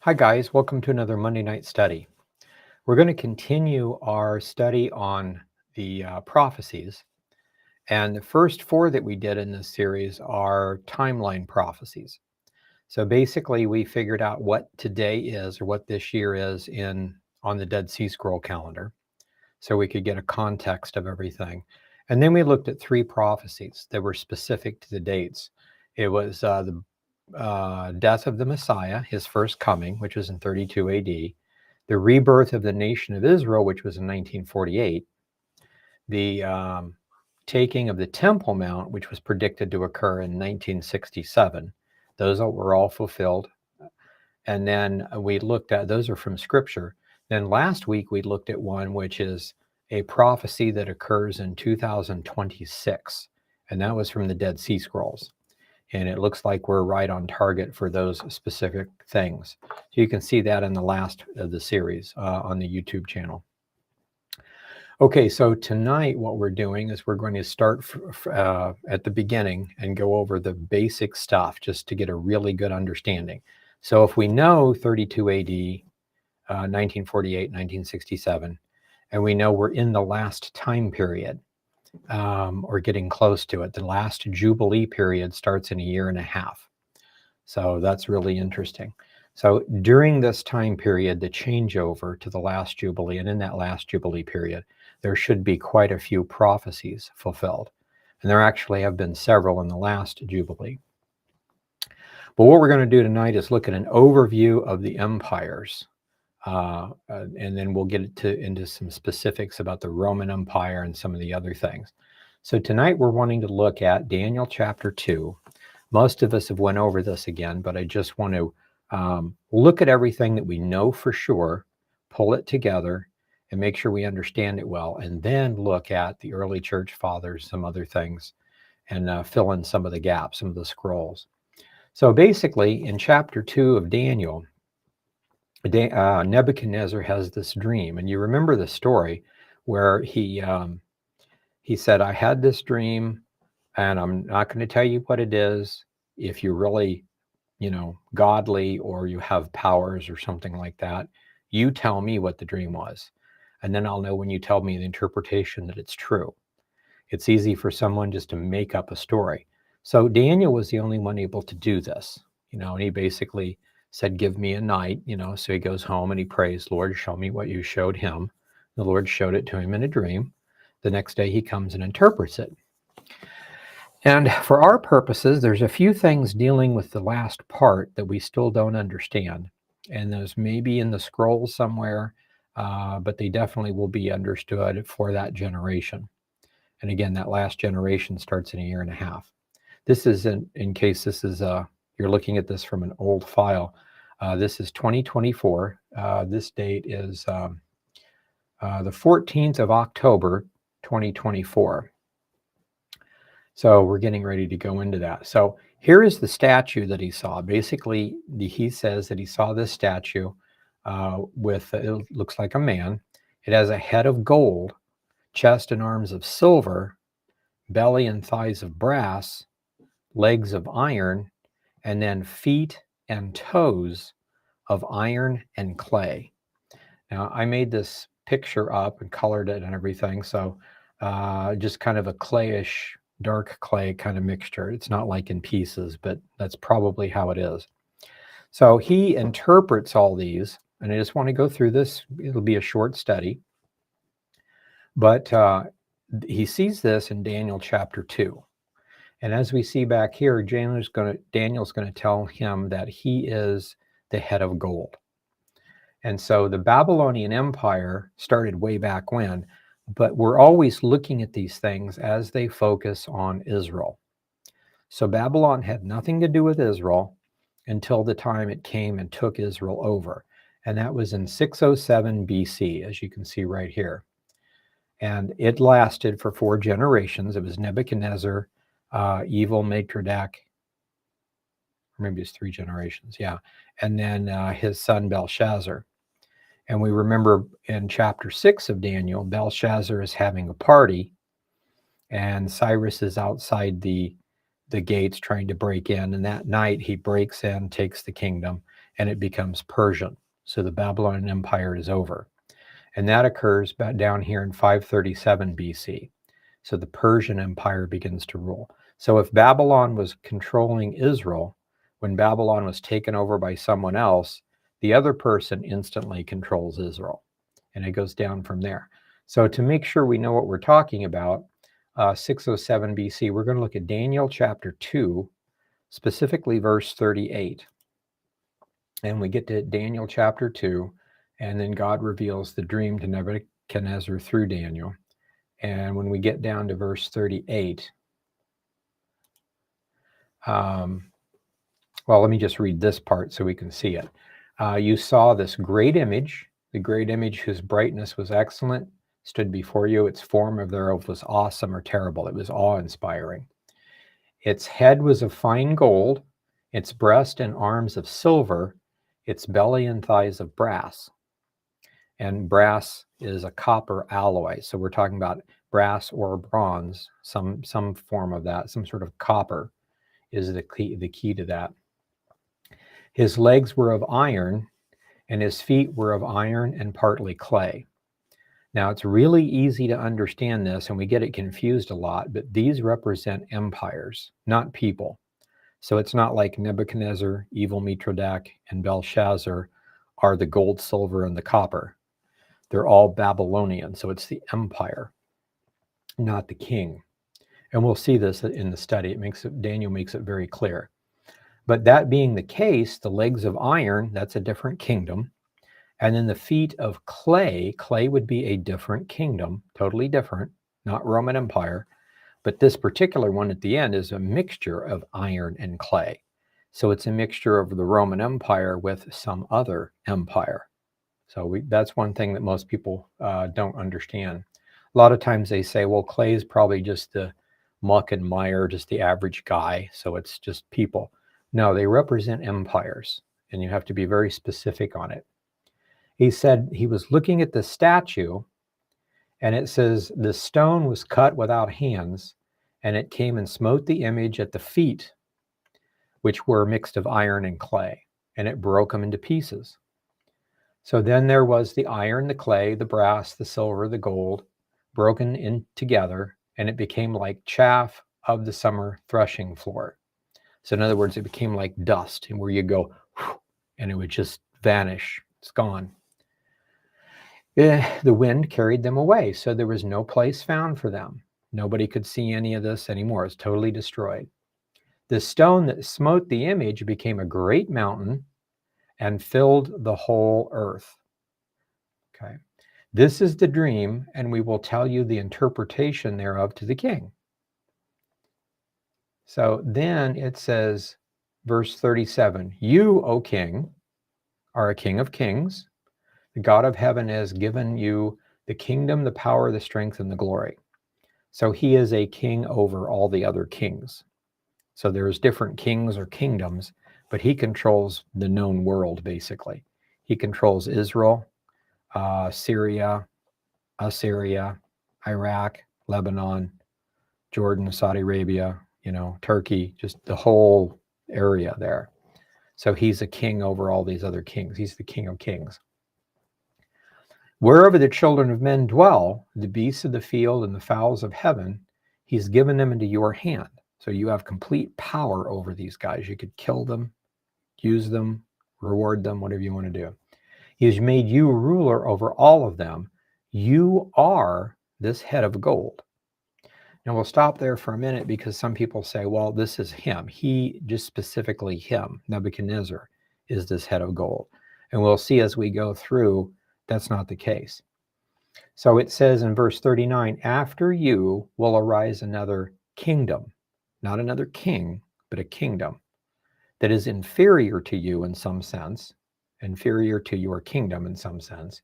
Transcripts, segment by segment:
Hi guys, welcome to another Monday night study. We're going to continue our study on the prophecies. And the first four that we did in this series are timeline prophecies. So basically we figured out what today is or what this year is on the Dead Sea Scroll calendar. So we could get a context of everything. And then we looked at three prophecies that were specific to the dates. It was the death of the Messiah, his first coming, which was in 32 AD, the rebirth of the nation of Israel, which was in 1948, the taking of the Temple Mount, which was predicted to occur in 1967. Those were all fulfilled. And then we looked at, those are from Scripture. Then last week we looked at one which is a prophecy that occurs in 2026, and that was from the Dead Sea Scrolls. And it looks like we're right on target for those specific things. So you can see that in the last of the series on the YouTube channel. Okay, so tonight what we're doing is we're going to start at the beginning and go over the basic stuff just to get a really good understanding. So if we know 32 AD, 1948, 1967, and we know we're in the last time period, or getting close to it. The last Jubilee period starts in a year and a half. So that's really interesting. So during this time period, the changeover to the last Jubilee, and in that last Jubilee period, there should be quite a few prophecies fulfilled. And there actually have been several in the last Jubilee. But what we're going to do tonight is look at an overview of the empires. And then we'll get into some specifics about the Roman Empire and some of the other things. So tonight we're wanting to look at Daniel chapter 2. Most of us have went over this again, but I just want to look at everything that we know for sure, pull it together, and make sure we understand it well, and then look at the early church fathers, some other things, and fill in some of the gaps, some of the scrolls. So basically, in chapter 2 of Daniel, Nebuchadnezzar has this dream, and you remember the story where he said, I had this dream, and I'm not going to tell you what it is. If you're really, godly, or you have powers or something like that, you tell me what the dream was, and then I'll know when you tell me the interpretation that it's true. It's easy for someone just to make up a story. So Daniel was the only one able to do this, and he basically said, give me a night, so he goes home and he prays, Lord, show me what you showed him. The Lord showed it to him in a dream. The next day he comes and interprets it. And for our purposes, there's a few things dealing with the last part that we still don't understand. And those may be in the scrolls somewhere, but they definitely will be understood for that generation. And again, that last generation starts in a year and a half. This is in case this is you're looking at this from an old file. This is 2024. This date is the 14th of October, 2024. So we're getting ready to go into that. So here is the statue that he saw. Basically, he says that he saw this statue with, it looks like a man. It has a head of gold, chest and arms of silver, belly and thighs of brass, legs of iron, and then feet and toes of iron and clay. Now, I made this picture up and colored it and everything, so just kind of a clayish, dark clay kind of mixture. It's not like in pieces, but that's probably how it is. So he interprets all these, and I just want to go through this. It'll be a short study. But he sees this in Daniel chapter 2. And as we see back here, Daniel's going to tell him that he is the head of gold. And so the Babylonian Empire started way back when, but we're always looking at these things as they focus on Israel. So Babylon had nothing to do with Israel until the time it came and took Israel over. And that was in 607 BC, as you can see right here. And it lasted for 4 generations. It was Nebuchadnezzar, evil Merodach, or maybe it's 3 generations, yeah. And then his son Belshazzar. And we remember in chapter 6 of Daniel, Belshazzar is having a party, and Cyrus is outside the the gates trying to break in. And that night he breaks in, takes the kingdom, and it becomes Persian. So the Babylonian Empire is over. And that occurs back down here in 537 BC. So the Persian Empire begins to rule. So if Babylon was controlling Israel, when Babylon was taken over by someone else, the other person instantly controls Israel. And it goes down from there. So to make sure we know what we're talking about, 607 BC, we're going to look at Daniel chapter 2, specifically verse 38. And we get to Daniel chapter 2, and then God reveals the dream to Nebuchadnezzar through Daniel. And when we get down to verse 38, well, let me just read this part so we can see it. You saw this great image, the great image whose brightness was excellent, stood before you. Its form of thereof was awesome or terrible. It was awe-inspiring. Its head was of fine gold, its breast and arms of silver, its belly and thighs of brass. And brass is a copper alloy. So we're talking about brass or bronze, some form of that, some sort of copper is the key to that. His legs were of iron, and his feet were of iron and partly clay. Now, it's really easy to understand this, and we get it confused a lot, but these represent empires, not people. So it's not like Nebuchadnezzar, evil Mithridates, and Belshazzar are the gold, silver, and the copper. They're all Babylonian, so it's the empire, not the king. And we'll see this in the study. Daniel makes it very clear. But that being the case, the legs of iron, that's a different kingdom. And then the feet of clay would be a different kingdom, totally different, not Roman Empire. But this particular one at the end is a mixture of iron and clay. So it's a mixture of the Roman Empire with some other empire. So that's one thing that most people don't understand. A lot of times they say, well, clay is probably just the muck and mire, just the average guy. So it's just people. No, they represent empires, and you have to be very specific on it. He said he was looking at the statue, and it says, the stone was cut without hands, and it came and smote the image at the feet, which were mixed of iron and clay, and it broke them into pieces. So then there was the iron, the clay, the brass, the silver, the gold, broken in together, and it became like chaff of the summer threshing floor. So in other words, it became like dust, and where you go, and it would just vanish. It's gone. The wind carried them away, so there was no place found for them. Nobody could see any of this anymore. It's totally destroyed. The stone that smote the image became a great mountain and filled the whole earth. Okay. This is the dream, and we will tell you the interpretation thereof to the king. So then it says, verse 37, you, O king, are a king of kings. The God of heaven has given you the kingdom, the power, the strength, and the glory. So he is a king over all the other kings. So there's different kings or kingdoms, but he controls the known world, basically. He controls Israel, Syria, Assyria, Iraq, Lebanon, Jordan, Saudi Arabia, Turkey, just the whole area there. So he's a king over all these other kings. He's the king of kings. Wherever the children of men dwell, the beasts of the field and the fowls of heaven, he's given them into your hand. So you have complete power over these guys. You could kill them, use them, reward them, whatever you want to do. He has made you ruler over all of them. You are this head of gold. Now we'll stop there for a minute because some people say, well, this is him. He, just specifically him, Nebuchadnezzar, is this head of gold. And we'll see as we go through, that's not the case. So it says in verse 39, after you will arise another kingdom, not another king, but a kingdom that is inferior to you in some sense, inferior to your kingdom in some sense.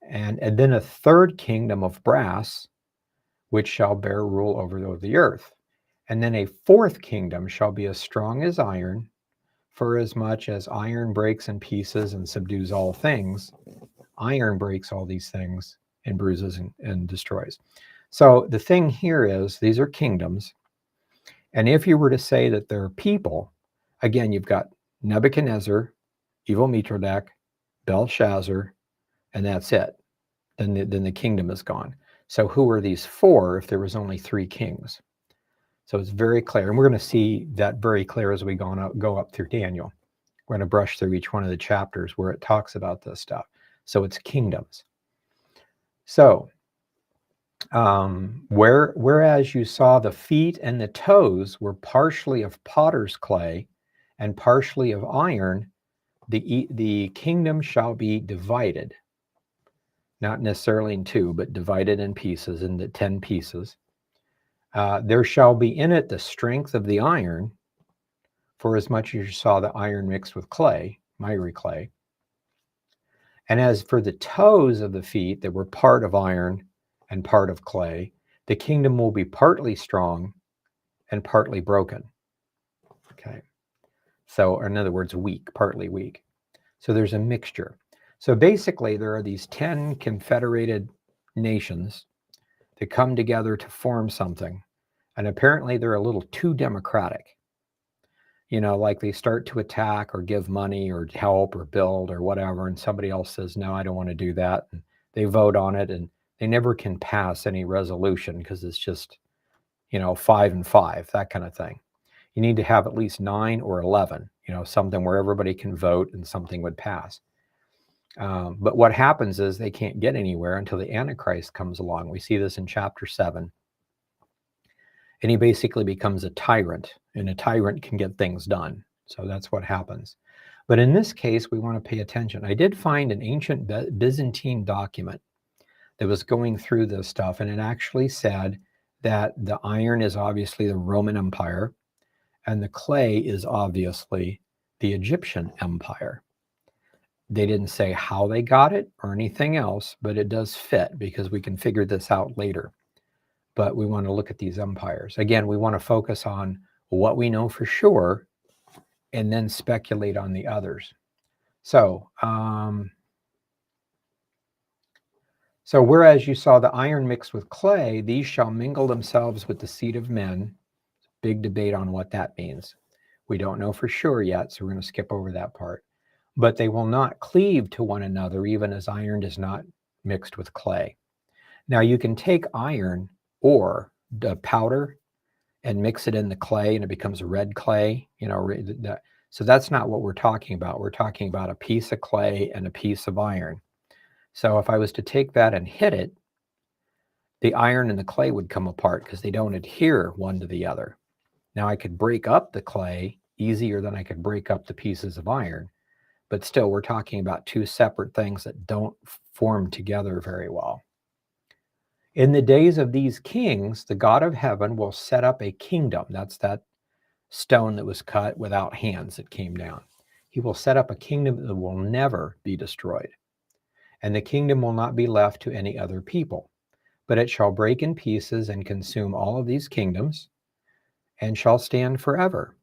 And then a third kingdom of brass, which shall bear rule over the earth. And then a fourth kingdom shall be as strong as iron, for as much as iron breaks in pieces and subdues all things, iron breaks all these things and bruises and destroys. So the thing here is, these are kingdoms, And if you were to say that they're people, again, you've got Nebuchadnezzar, evil Mithridates, Belshazzar, and that's it. Then the kingdom is gone. So who are these four if there was only three kings? So it's very clear. And we're going to see that very clear as we go up through Daniel. We're going to brush through each one of the chapters where it talks about this stuff. So it's kingdoms. So whereas you saw the feet and the toes were partially of potter's clay and partially of iron, the kingdom shall be divided, not necessarily in two, but divided in pieces, into 10 pieces. There shall be in it the strength of the iron, for as much as you saw the iron mixed with clay, miry clay. And as for the toes of the feet that were part of iron and part of clay, the kingdom will be partly strong and partly broken. Okay. So, in other words, weak, partly weak. So there's a mixture. So basically, there are these 10 confederated nations that come together to form something. And apparently they're a little too democratic. You know, like they start to attack or give money or help or build or whatever, and somebody else says, no, I don't want to do that. And they vote on it, and they never can pass any resolution because it's just, 5 and 5, that kind of thing. You need to have at least 9 or 11, something where everybody can vote and something would pass. But what happens is they can't get anywhere until the Antichrist comes along. We see this in chapter 7. And he basically becomes a tyrant, and a tyrant can get things done. So that's what happens. But in this case, we want to pay attention. I did find an ancient Byzantine document that was going through this stuff, and it actually said that the iron is obviously the Roman Empire, and the clay is obviously the Egyptian Empire. They didn't say how they got it or anything else, but it does fit because we can figure this out later. But we want to look at these empires. Again, we want to focus on what we know for sure and then speculate on the others. So whereas you saw the iron mixed with clay, these shall mingle themselves with the seed of men. Big debate on what that means. We don't know for sure yet, so we're going to skip over that part. But they will not cleave to one another, even as iron does not mixed with clay. Now you can take iron or the powder and mix it in the clay, and it becomes red clay. So that's not what we're talking about. We're talking about a piece of clay and a piece of iron. So if I was to take that and hit it, the iron and the clay would come apart because they don't adhere one to the other. Now I could break up the clay easier than I could break up the pieces of iron, but still we're talking about two separate things that don't form together very well. In the days of these kings, the God of heaven will set up a kingdom. That's that stone that was cut without hands that came down. He will set up a kingdom that will never be destroyed. And the kingdom will not be left to any other people, but it shall break in pieces and consume all of these kingdoms and shall stand forever.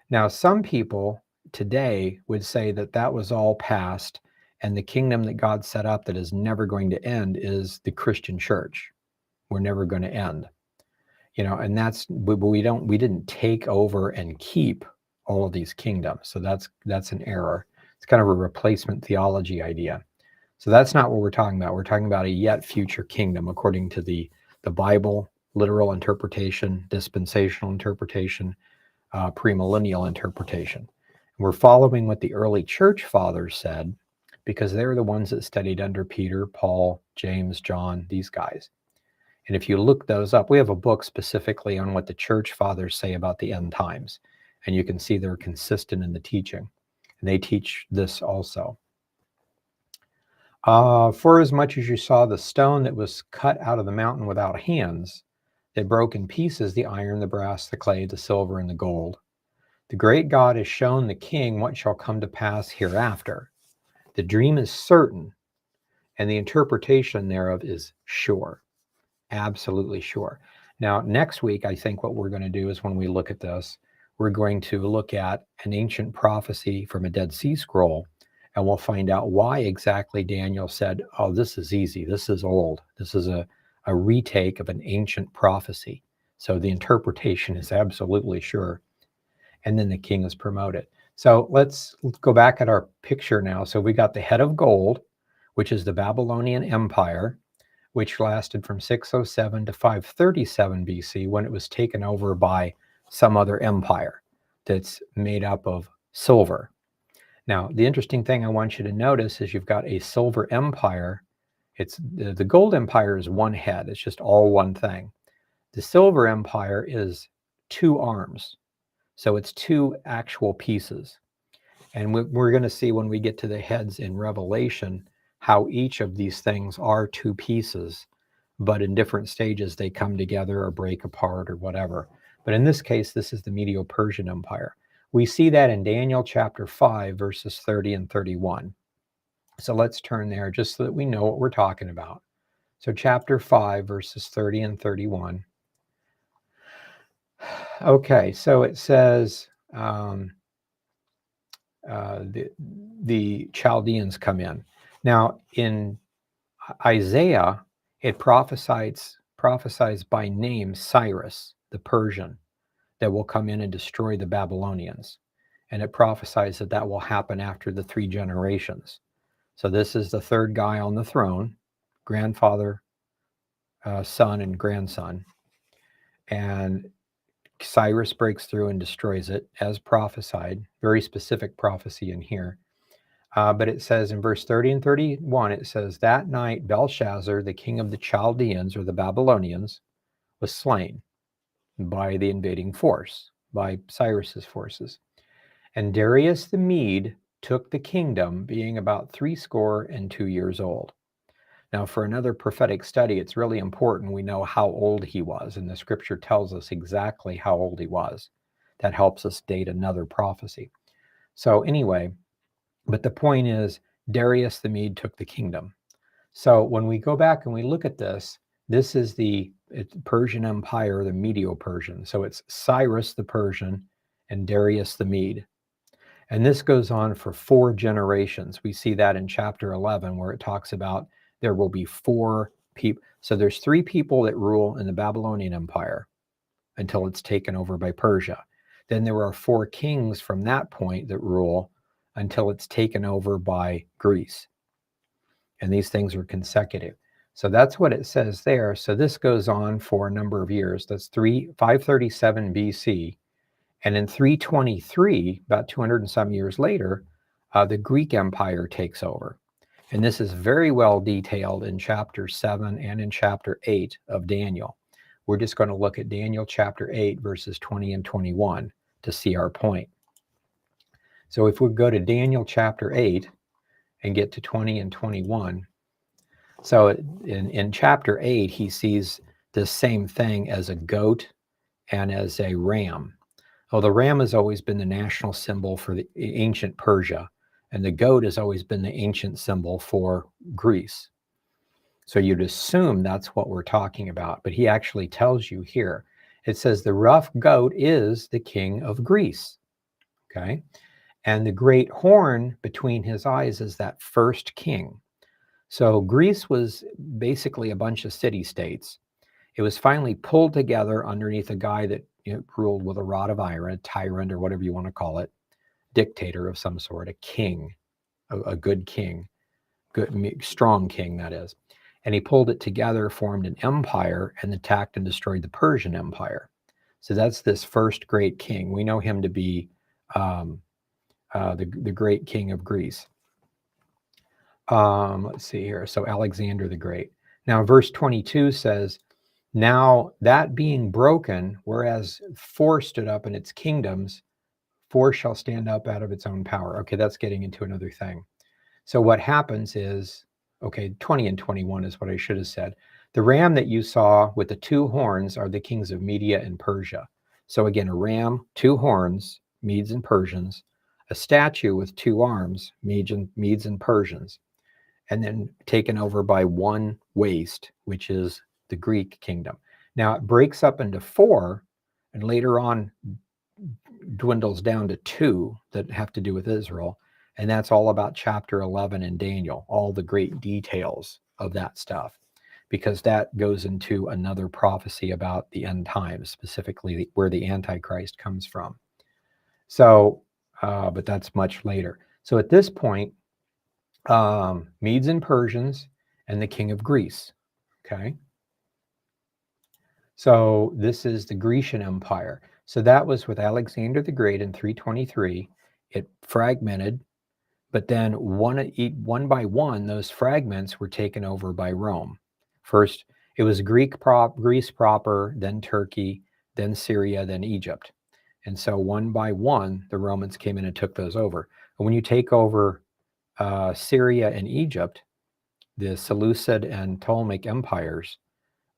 Now, some people today would say that that was all past, and the kingdom that God set up that is never going to end is the Christian church. We're never going to end. And we didn't take over and keep all of these kingdoms. So that's an error. It's kind of a replacement theology idea. So that's not what we're talking about. We're talking about a yet future kingdom according to the Bible, literal interpretation, dispensational interpretation, premillennial interpretation. We're following what the early church fathers said because they're the ones that studied under Peter, Paul, James, John, these guys. And if you look those up, we have a book specifically on what the church fathers say about the end times. And you can see they're consistent in the teaching. And they teach this also. For as much as you saw the stone that was cut out of the mountain without hands, that broke in pieces the iron, the brass, the clay, the silver, and the gold, the great God has shown the king what shall come to pass hereafter. The dream is certain, and the interpretation thereof is sure. Absolutely sure. Now, next week, I think what we're going to do is when we look at this, we're going to look at an ancient prophecy from a Dead Sea Scroll, and we'll find out why exactly Daniel said, oh, this is easy. This is old. This is a retake of an ancient prophecy. So the interpretation is absolutely sure. And then the king is promoted. So let's go back at our picture now. So we got the head of gold, which is the Babylonian Empire, which lasted from 607 to 537 BC, when it was taken over by some other empire that's made up of silver. Now, the interesting thing I want you to notice is you've got a silver empire. It's the gold empire is one head. It's just all one thing. The silver empire is two arms. So it's two actual pieces. And we're going to see when we get to the heads in Revelation how each of these things are two pieces, but in different stages they come together or break apart or whatever. But in this case, this is the Medo-Persian Empire. We see that in Daniel chapter 5, verses 30 and 31. So let's turn there just so that we know what we're talking about. So chapter 5, verses 30 and 31. Okay, so it says the Chaldeans come in. Now, in Isaiah, it prophesies by name Cyrus, the Persian, that will come in and destroy the Babylonians. And it prophesies that that will happen after the 3 generations. So this is the third guy on the throne, grandfather, son, and grandson. And Cyrus breaks through and destroys it as prophesied. Very specific prophecy in here. But it says in verse 30 and 31, it says, that night Belshazzar, the king of the Chaldeans, or the Babylonians, was slain by the invading force, by Cyrus's forces. And Darius the Mede took the kingdom, being about 62 years old. Now, for another prophetic study, it's really important we know how old he was, and the scripture tells us exactly how old he was. That helps us date another prophecy. So anyway, but the point is, Darius the Mede took the kingdom. So when we go back and we look at this, this is the Persian Empire, the Medo-Persian. So it's Cyrus the Persian and Darius the Mede. And this goes on for 4 generations. We see that in chapter 11, where it talks about there will be 4 people. So there's 3 people that rule in the Babylonian Empire until it's taken over by Persia. Then there are 4 kings from that point that rule until it's taken over by Greece. And these things are consecutive. So that's what it says there. So this goes on for a number of years. That's 537 BC. And in 323, about 200 and some years later, the Greek Empire takes over. And this is very well detailed in chapter 7 and in chapter 8 of Daniel. We're just going to look at Daniel chapter 8, verses 20 and 21 to see our point. So if we go to Daniel chapter 8 and get to 20 and 21, so in chapter 8, he sees the same thing as a goat and as a ram. Well, the ram has always been the national symbol for the ancient Persia, and the goat has always been the ancient symbol for Greece. So you'd assume that's what we're talking about, but he actually tells you here. It says the rough goat is the king of Greece, okay? And the great horn between his eyes is that first king. So Greece was basically a bunch of city-states. It was finally pulled together underneath a guy that ruled with a rod of iron, a tyrant or whatever you want to call it, dictator of some sort, a king, a good king, good, strong king, that is. And he pulled it together, formed an empire, and attacked and destroyed the Persian Empire. So that's this first great king. We know him to be the great king of Greece. Let's see here. So Alexander the Great. Now, verse 22 says, now that being broken, whereas 4 stood up in its kingdoms, 4 shall stand up out of its own power. Okay, that's getting into another thing. So what happens is, okay, 20 and 21 is what I should have said. The ram that you saw with the 2 horns are the kings of Media and Persia. So again, a ram, 2 horns, Medes and Persians, a statue with 2 arms, Medes and Persians, and then taken over by 1 waist, which is the Greek kingdom. Now it breaks up into 4, and later on dwindles down to 2 that have to do with Israel. And that's all about chapter 11 in Daniel, all the great details of that stuff. because that goes into another prophecy about the end times, specifically where the Antichrist comes from. So, but that's much later. So at this point, Medes and Persians and the king of Greece. Okay. So this is the Grecian Empire. So that was with Alexander the Great in 323. It fragmented, but then one by one, those fragments were taken over by Rome. First, it was Greece proper, then Turkey, then Syria, then Egypt. And so one by one, the Romans came in and took those over. And when you take over Syria and Egypt, the Seleucid and Ptolemaic empires,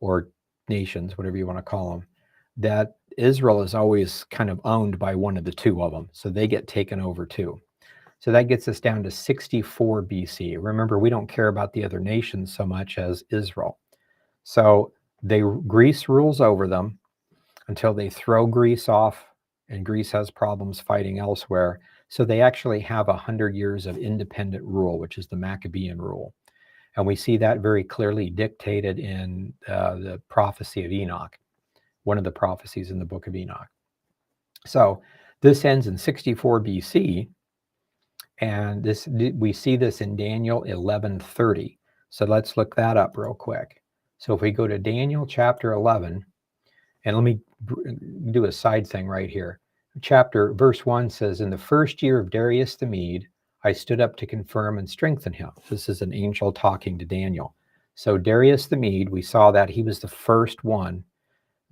or nations, whatever you want to call them, that Israel is always kind of owned by one of the two of them. So they get taken over too. So that gets us down to 64 BC. Remember, we don't care about the other nations so much as Israel. So Greece rules over them until they throw Greece off, and Greece has problems fighting elsewhere. So they actually have 100 years of independent rule, which is the Maccabean rule. And we see that very clearly dictated in the prophecy of Enoch, one of the prophecies in the book of Enoch. So this ends in 64 BC, and we see this in Daniel 11:30. So let's look that up real quick. So if we go to Daniel chapter 11, and let me do a side thing right here. Verse 1 says, "In the first year of Darius the Mede, I stood up to confirm and strengthen him." This is an angel talking to Daniel. So Darius the Mede, we saw that he was the first one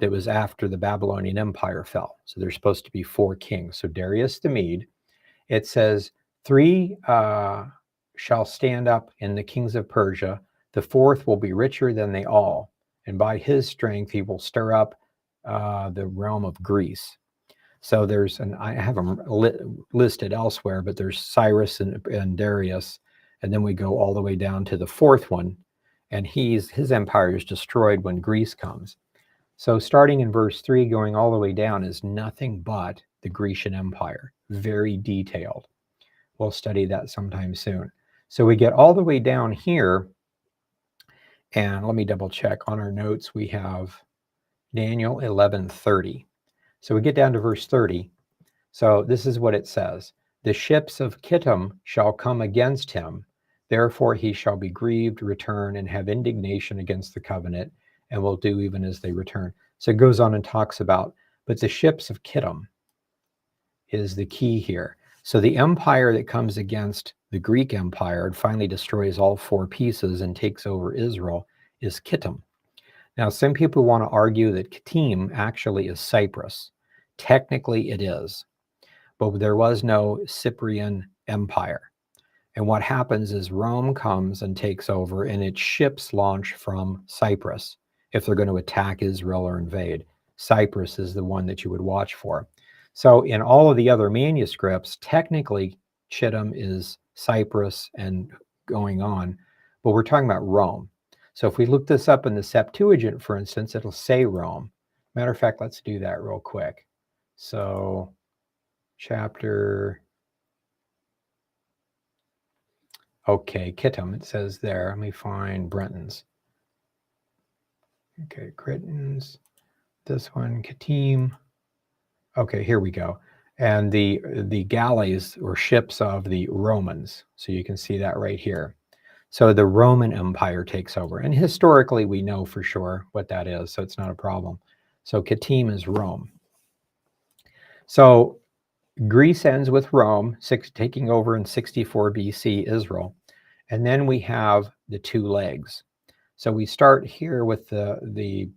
that was after the Babylonian Empire fell. So there's supposed to be 4 kings. So Darius the Mede, it says, 3 shall stand up in the kings of Persia. The 4th will be richer than they all. And by his strength, he will stir up the realm of Greece. So I have them listed elsewhere, but there's Cyrus and Darius, and then we go all the way down to the 4th one, and his empire is destroyed when Greece comes. So starting in verse 3, going all the way down, is nothing but the Grecian Empire, very detailed. We'll study that sometime soon. So we get all the way down here, and let me double check. On our notes, we have Daniel 11:30. So we get down to verse 30. So this is what it says. "The ships of Kittim shall come against him. Therefore he shall be grieved, return, and have indignation against the covenant, and will do even as they return." So it goes on and talks about, but the ships of Kittim is the key here. So the empire that comes against the Greek Empire and finally destroys all 4 pieces and takes over Israel is Kittim. Now, some people want to argue that Kittim actually is Cyprus. Technically, it is, but there was no Cyprian Empire. And what happens is Rome comes and takes over, and its ships launch from Cyprus if they're going to attack Israel or invade. Cyprus is the one that you would watch for. So in all of the other manuscripts, technically, Chittim is Cyprus and going on, but we're talking about Rome. So if we look this up in the Septuagint, for instance, it'll say Rome. Matter of fact, let's do that real quick. So Kittim, it says there. Let me find Brenton's. Okay, Critton's. This one, Kittim. Okay, here we go. And the galleys or ships of the Romans. So you can see that right here. So the Roman Empire takes over. And historically, we know for sure what that is, so it's not a problem. So Kittim is Rome. So Greece ends with Rome taking over in 64 BC, Israel. And then we have the 2 legs. So we start here with the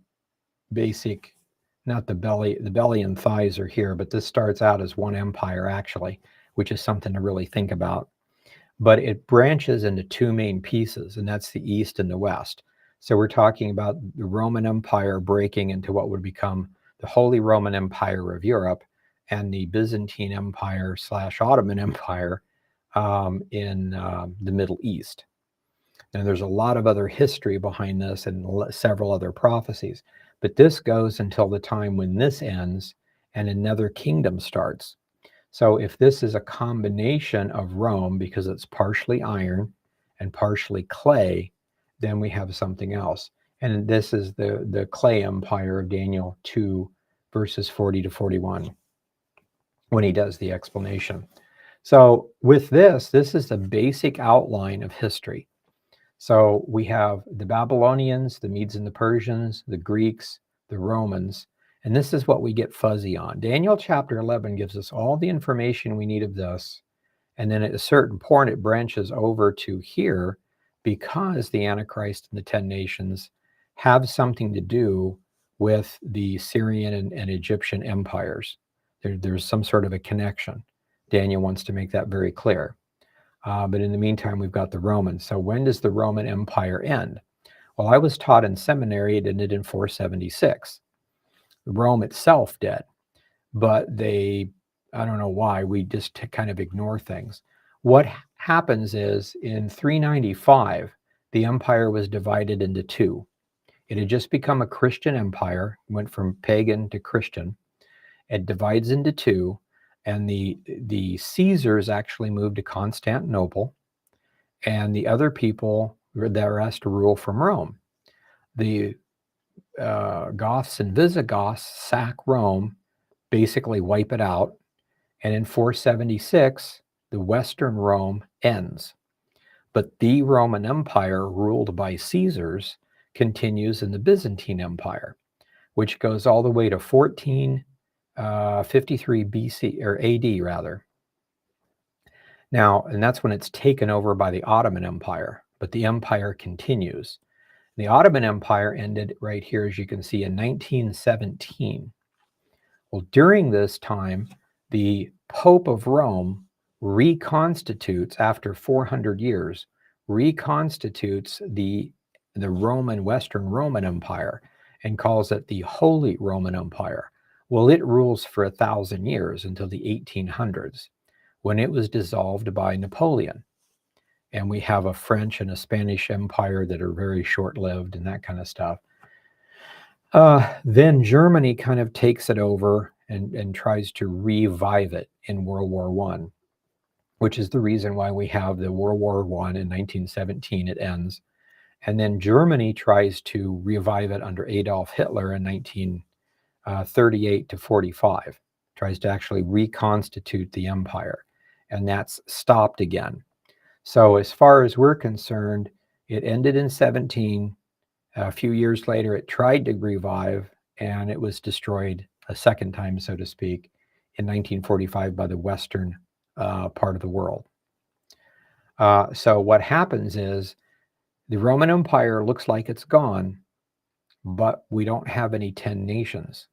basic, not the belly and thighs are here, but this starts out as one empire actually, which is something to really think about. But it branches into 2 main pieces, and that's the East and the West. So we're talking about the Roman Empire breaking into what would become the Holy Roman Empire of Europe and the Byzantine Empire / Ottoman Empire in the Middle East. And there's a lot of other history behind this and several other prophecies. But this goes until the time when this ends and another kingdom starts. So if this is a combination of Rome, because it's partially iron and partially clay, then we have something else. And this is the clay empire of Daniel 2, verses 40 to 41, when he does the explanation. So with this is the basic outline of history. So we have the Babylonians, the Medes and the Persians, the Greeks, the Romans, and this is what we get fuzzy on. Daniel chapter 11 gives us all the information we need of this, and then at a certain point it branches over to here because the Antichrist and the 10 nations have something to do with the Syrian and Egyptian empires. There's some sort of a connection. Daniel wants to make that very clear. But in the meantime, we've got the Romans. So when does the Roman Empire end? Well, I was taught in seminary it ended in 476. Rome itself did, but I don't know why, we just kind of ignore things. What happens is in 395, the empire was divided into two. It had just become a Christian empire, went from pagan to Christian. It divides into two, and the Caesars actually moved to Constantinople, and the other people, the rest, rule from Rome. The Goths and Visigoths sack Rome, basically wipe it out, and in 476, the Western Rome ends. But the Roman Empire, ruled by Caesars, continues in the Byzantine Empire, which goes all the way to 1453 BC, or AD rather. Now, and that's when it's taken over by the Ottoman Empire, but the empire continues. The Ottoman Empire ended right here, as you can see, in 1917. Well, during this time, the Pope of Rome reconstitutes, after 400 years, reconstitutes the Western Roman Empire and calls it the Holy Roman Empire. Well, it rules for 1,000 years until the 1800s, when it was dissolved by Napoleon. And we have a French and a Spanish empire that are very short-lived and that kind of stuff. Then Germany kind of takes it over and tries to revive it in World War I, which is the reason why we have the World War I in 1917, it ends. And then Germany tries to revive it under Adolf Hitler in 1938 to 45, tries to actually reconstitute the empire, and that's stopped again. So as far as we're concerned, it ended in 17. A few years later, it tried to revive, and it was destroyed a second time, so to speak, in 1945 by the Western part of the world. So what happens is the Roman Empire looks like it's gone, but we don't have any 10 nations.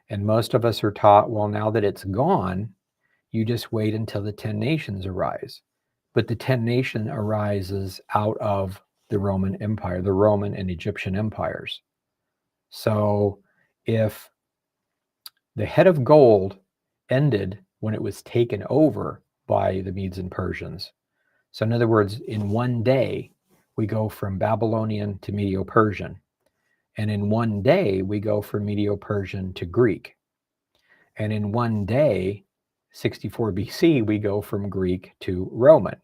And most of us are taught, well, now that it's gone, you just wait until the 10 nations arise. But the 10 nation arises out of the Roman Empire, the Roman and Egyptian empires. So if the head of gold ended when it was taken over by the Medes and Persians, so in other words, in one day, we go from Babylonian to Medo-Persian. And in one day, we go from Medo-Persian to Greek. And in one day, 64 BC, we go from Greek to Roman.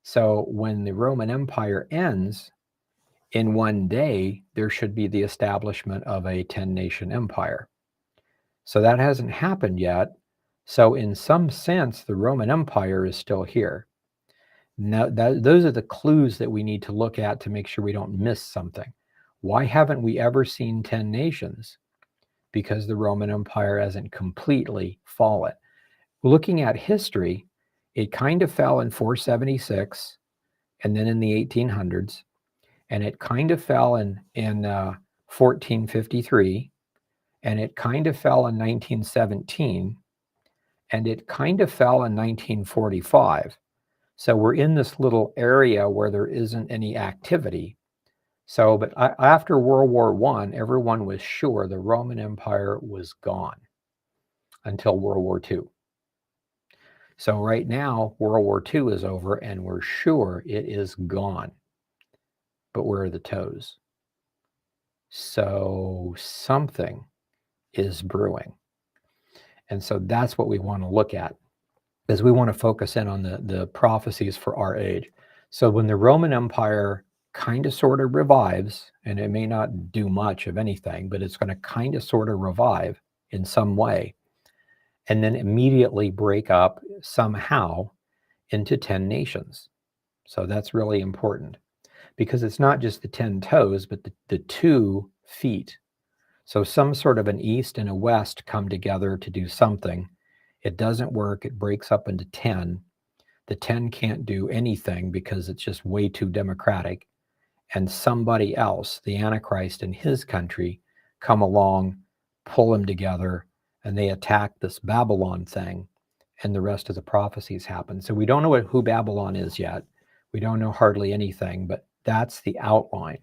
So when the Roman Empire ends, in one day, there should be the establishment of a 10-nation empire. So that hasn't happened yet. So in some sense, the Roman Empire is still here. Now, those are the clues that we need to look at to make sure we don't miss something. Why haven't we ever seen 10 nations? Because the Roman Empire hasn't completely fallen. Looking at history, it kind of fell in 476 and then in the 1800s, and it kind of fell in 1453, and it kind of fell in 1917, and it kind of fell in 1945. So we're in this little area where there isn't any activity. So, but after World War I, everyone was sure the Roman Empire was gone until World War II. So right now, World War II is over and we're sure it is gone. But where are the toes? So something is brewing. And so that's what we want to look at, is we want to focus in on the prophecies for our age. So when the Roman Empire kind of sort of revives, and it may not do much of anything, but it's going to kind of sort of revive in some way, and then immediately break up somehow into 10 nations. So that's really important, because it's not just the 10 toes, but the 2 feet. So some sort of an east and a west come together to do something. It doesn't work. It breaks up into 10. The 10 can't do anything because it's just way too democratic. And somebody else, the Antichrist and his country, come along, pull them together, and they attack this Babylon thing, and the rest of the prophecies happen. So we don't know who Babylon is yet. We don't know hardly anything, but that's the outline.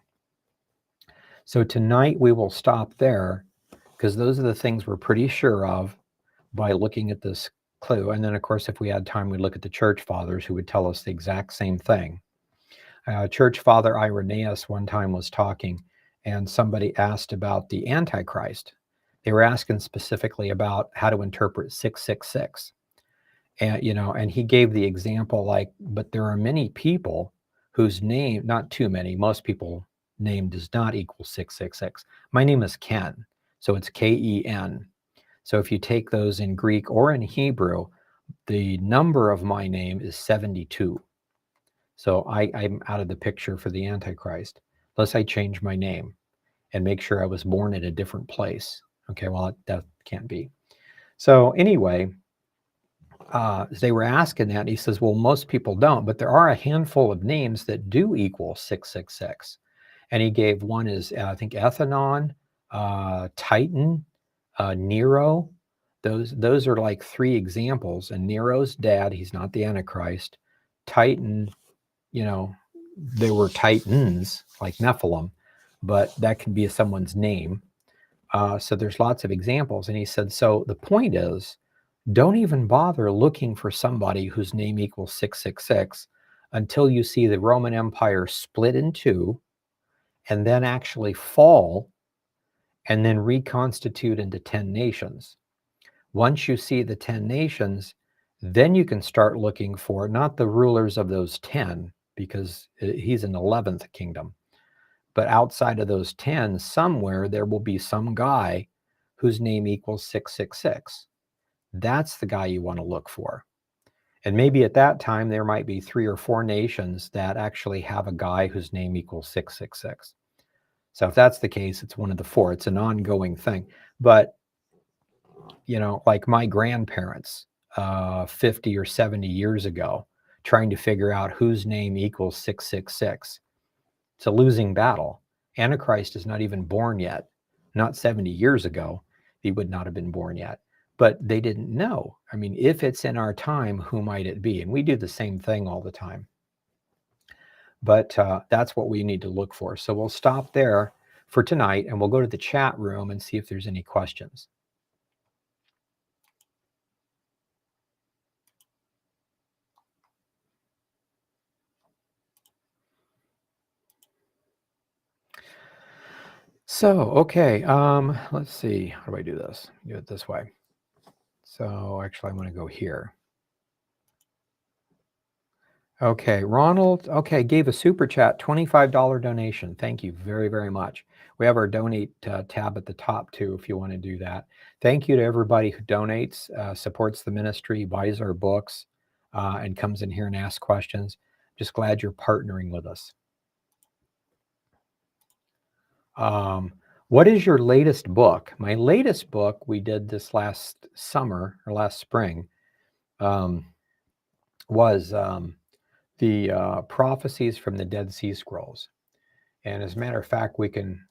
So tonight we will stop there, because those are the things we're pretty sure of by looking at this clue. And then, of course, if we had time, we'd look at the church fathers who would tell us the exact same thing. Church Father Irenaeus one time was talking, and somebody asked about the Antichrist. They were asking specifically about how to interpret 666. And, and he gave the example like, but there are many people whose name, not too many, most people name does not equal 666. My name is Ken, so it's Ken. So if you take those in Greek or in Hebrew, the number of my name is 72. So I'm out of the picture for the Antichrist, unless I change my name and make sure I was born at a different place. Okay, well, that can't be. So anyway, they were asking that, and he says, well, most people don't, but there are a handful of names that do equal 666. And he gave one is, I think, Ethanon, Titan, Nero. Those are like 3 examples. And Nero's dad, he's not the Antichrist. Titan, they were Titans, like Nephilim, but that can be someone's name. So there's lots of examples. And he said, so the point is, don't even bother looking for somebody whose name equals 666 until you see the Roman Empire split in 2 and then actually fall and then reconstitute into 10 nations. Once you see the 10 nations, then you can start looking for not the rulers of those 10, because he's an 11th kingdom, but outside of those 10, somewhere there will be some guy whose name equals 666. That's the guy you want to look for. And maybe at that time, there might be 3 or 4 nations that actually have a guy whose name equals 666. So if that's the case, it's one of the 4. It's an ongoing thing. But, like my grandparents, 50 or 70 years ago, trying to figure out whose name equals 666. It's a losing battle. Antichrist is not even born yet. Not 70 years ago, he would not have been born yet. But they didn't know. I mean, if it's in our time, who might it be? And we do the same thing all the time. But that's what we need to look for. So we'll stop there for tonight, and we'll go to the chat room and see if there's any questions. So, okay, let's see. How do I do this? Do it this way. So actually, I'm going to go here. Okay, Ronald, gave a super chat, $25 donation. Thank you very, very much. We have our donate tab at the top too, if you want to do that. Thank you to everybody who donates, supports the ministry, buys our books, and comes in here and asks questions. Just glad you're partnering with us. What is your latest book? My latest book we did this last summer or last spring was the prophecies from the Dead Sea Scrolls. And as a matter of fact, we can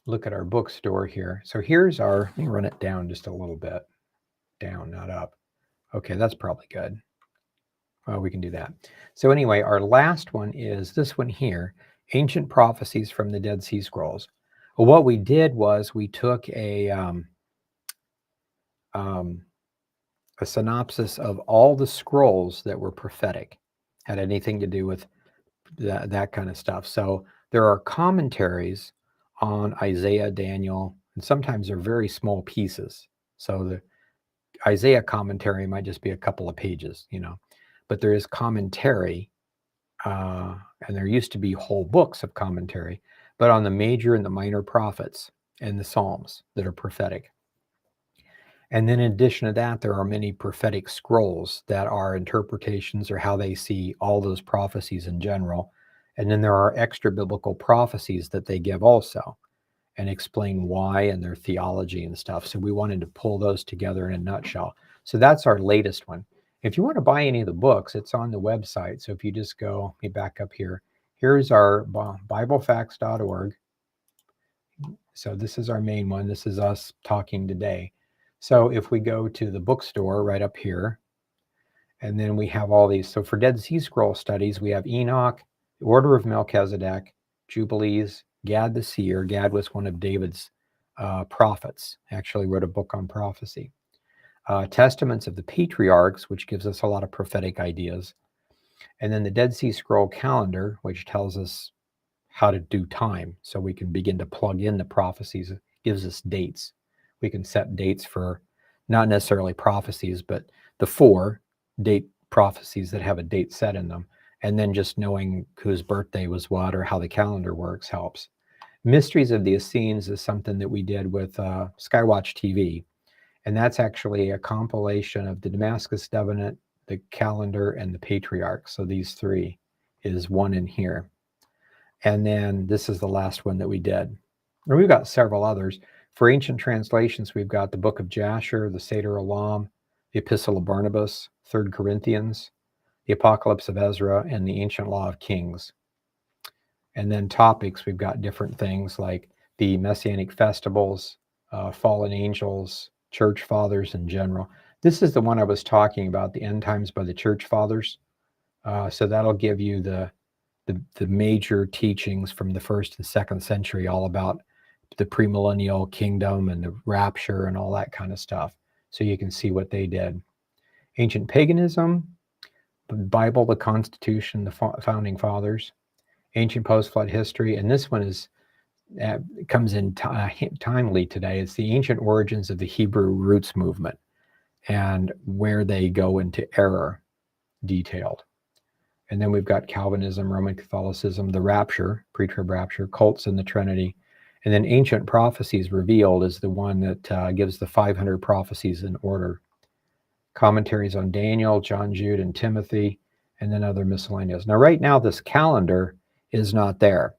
look at our bookstore here. So here's our, let me run it down just a little bit. Down, not up. Okay, that's probably good. Well, we can do that. So anyway, our last one is this one here, Ancient Prophecies from the Dead Sea Scrolls. Well, what we did was we took a synopsis of all the scrolls that were prophetic, had anything to do with that kind of stuff. So there are commentaries on Isaiah, Daniel, and sometimes they're very small pieces. So the Isaiah commentary might just be a couple of pages, but there is commentary and there used to be whole books of commentary, but on the major and the minor prophets and the Psalms that are prophetic. And then in addition to that, there are many prophetic scrolls that are interpretations or how they see all those prophecies in general. And then there are extra biblical prophecies that they give also and explain why and their theology and stuff. So we wanted to pull those together in a nutshell. So that's our latest one. If you want to buy any of the books, it's on the website. So if you just go, let me back up here. Here's our BibleFacts.org. So this is our main one. This is us talking today. So if we go to the bookstore right up here, and then we have all these. So for Dead Sea Scroll studies, we have Enoch, the Order of Melchizedek, Jubilees, Gad the Seer. Gad was one of David's prophets, actually wrote a book on prophecy. Testaments of the Patriarchs, which gives us a lot of prophetic ideas. And then the Dead Sea Scroll calendar, which tells us how to do time. So we can begin to plug in the prophecies. It gives us dates. We can set dates for not necessarily prophecies, but the 4 date prophecies that have a date set in them. And then just knowing whose birthday was what or how the calendar works helps. Mysteries of the Essenes is something that we did with Skywatch TV. And that's actually a compilation of the Damascus Covenant, the calendar, and the Patriarchs. So these 3 is one in here. And then this is the last one that we did. And we've got several others. For ancient translations, we've got the Book of Jasher, the Seder Olam, the Epistle of Barnabas, 3 Corinthians, the Apocalypse of Ezra, and the Ancient Law of Kings. And then topics, we've got different things like the Messianic festivals, fallen angels, church fathers in general. This is the one I was talking about, the end times by the church fathers. So that'll give you the major teachings from the 1st and 2nd century, all about the premillennial kingdom and the rapture and all that kind of stuff. So you can see what they did. Ancient paganism, the Bible, the Constitution, the founding fathers, ancient post-flood history, and this one is comes in timely today. It's the ancient origins of the Hebrew roots movement and where they go into error, detailed. And then we've got Calvinism, Roman Catholicism, the rapture, pre-trib rapture, cults and the Trinity. And then ancient prophecies revealed is the one that gives the 500 prophecies in order. Commentaries on Daniel, John, Jude, and Timothy, and then other miscellaneous. Now, right now, this calendar is not there.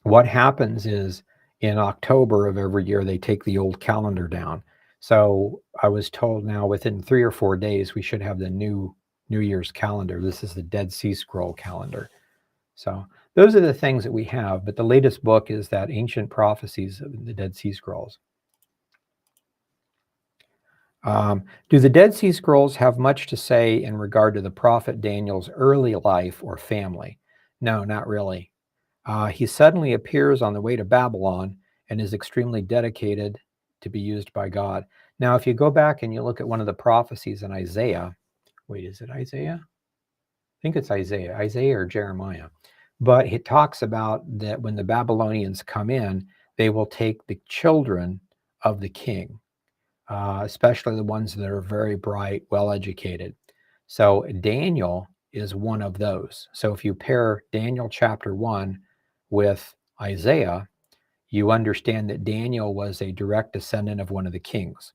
What happens is in October of every year, they take the old calendar down. So I was told now within 3 or 4 days, we should have the New Year's calendar. This is the Dead Sea Scroll calendar. So those are the things that we have. But the latest book is that Ancient Prophecies of the Dead Sea Scrolls. Do the Dead Sea Scrolls have much to say in regard to the prophet Daniel's early life or family? No, not really. He suddenly appears on the way to Babylon and is extremely dedicated to be used by God. Now, if you go back and you look at one of the prophecies in Isaiah, wait, is it Isaiah? I think it's Isaiah or Jeremiah. But it talks about that when the Babylonians come in, they will take the children of the king, especially the ones that are very bright, well-educated. So Daniel is one of those. So if you pair Daniel chapter 1 with Isaiah, you understand that Daniel was a direct descendant of one of the kings.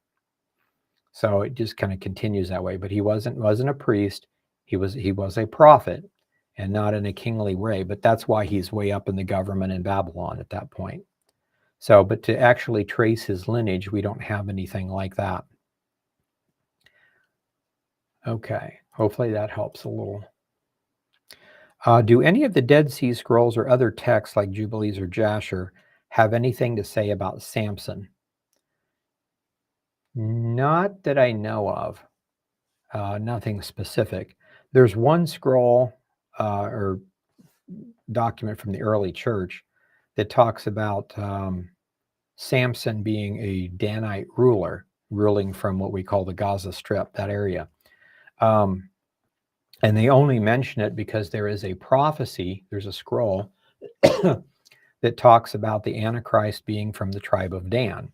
So it just kind of continues that way. But he wasn't a priest. He was a prophet, and not in a kingly way. But that's why he's way up in the government in Babylon at that point. So, but to actually trace his lineage, we don't have anything like that. Okay, hopefully that helps a little. Do any of the Dead Sea Scrolls or other texts like Jubilees or Jasher have anything to say about Samson? Not that I know of. Nothing specific. There's one scroll or document from the early church that talks about Samson being a Danite ruler, ruling from what we call the Gaza Strip, that area. And they only mention it because there is a prophecy, there's a scroll that talks about the Antichrist being from the tribe of Dan.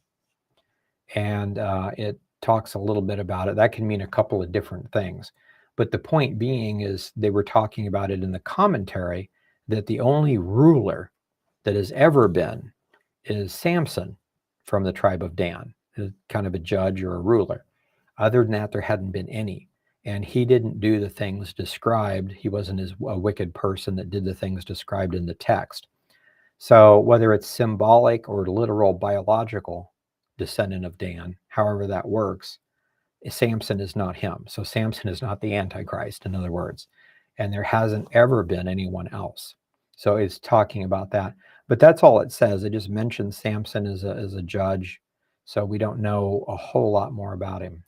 And it talks a little bit about it. That can mean a couple of different things. But the point being is they were talking about it in the commentary that the only ruler that has ever been is Samson from the tribe of Dan, kind of a judge or a ruler. Other than that, there hadn't been any. And he didn't do the things described. He wasn't a wicked person that did the things described in the text. So whether it's symbolic or literal biological descendant of Dan, however that works, Samson is not him. So Samson is not the Antichrist, in other words. And there hasn't ever been anyone else. So it's talking about that. But that's all it says. It just mentions Samson as a judge. So we don't know a whole lot more about him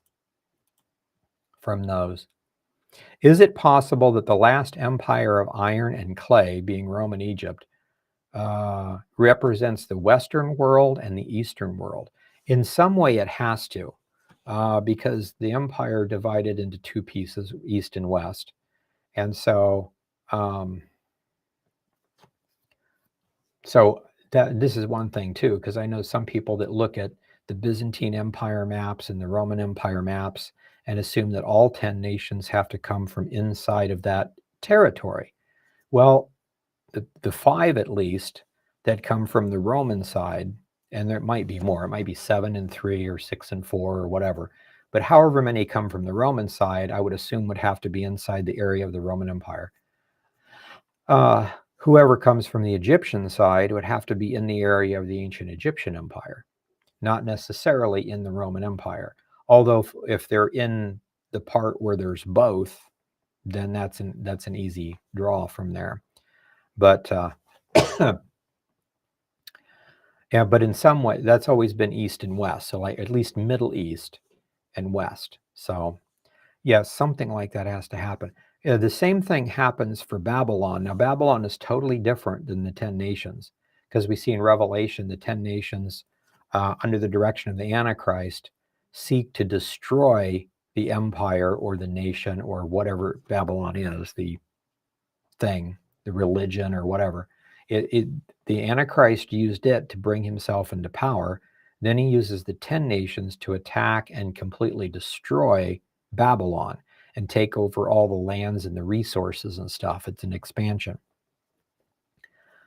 from those. Is it possible that the last empire of iron and clay, being Rome and Egypt, represents the Western world and the Eastern world? In some way, it has to, because the empire divided into two pieces, East and West. And so, that this is one thing too, because I know some people that look at the Byzantine Empire maps and the Roman Empire maps and assume that all 10 nations have to come from inside of that territory. Well, the five at least that come from the Roman side, and there might be more, it might be 7 and 3 or 6 and 4 or whatever, but however many come from the Roman side, I would assume would have to be inside the area of the Roman Empire. Whoever comes from the Egyptian side would have to be in the area of the ancient Egyptian Empire, not necessarily in the Roman Empire. Although if they're in the part where there's both, then that's an easy draw from there. But yeah, but in some way, that's always been East and West. So like at least Middle East and West. So yeah, something like that has to happen. The same thing happens for Babylon. Now, Babylon is totally different than the 10 nations, because we see in Revelation the 10 nations, under the direction of the Antichrist, seek to destroy the empire or the nation or whatever Babylon is, the thing, the religion or whatever. The Antichrist used it to bring himself into power. Then he uses the 10 nations to attack and completely destroy Babylon and take over all the lands and the resources and stuff. It's an expansion.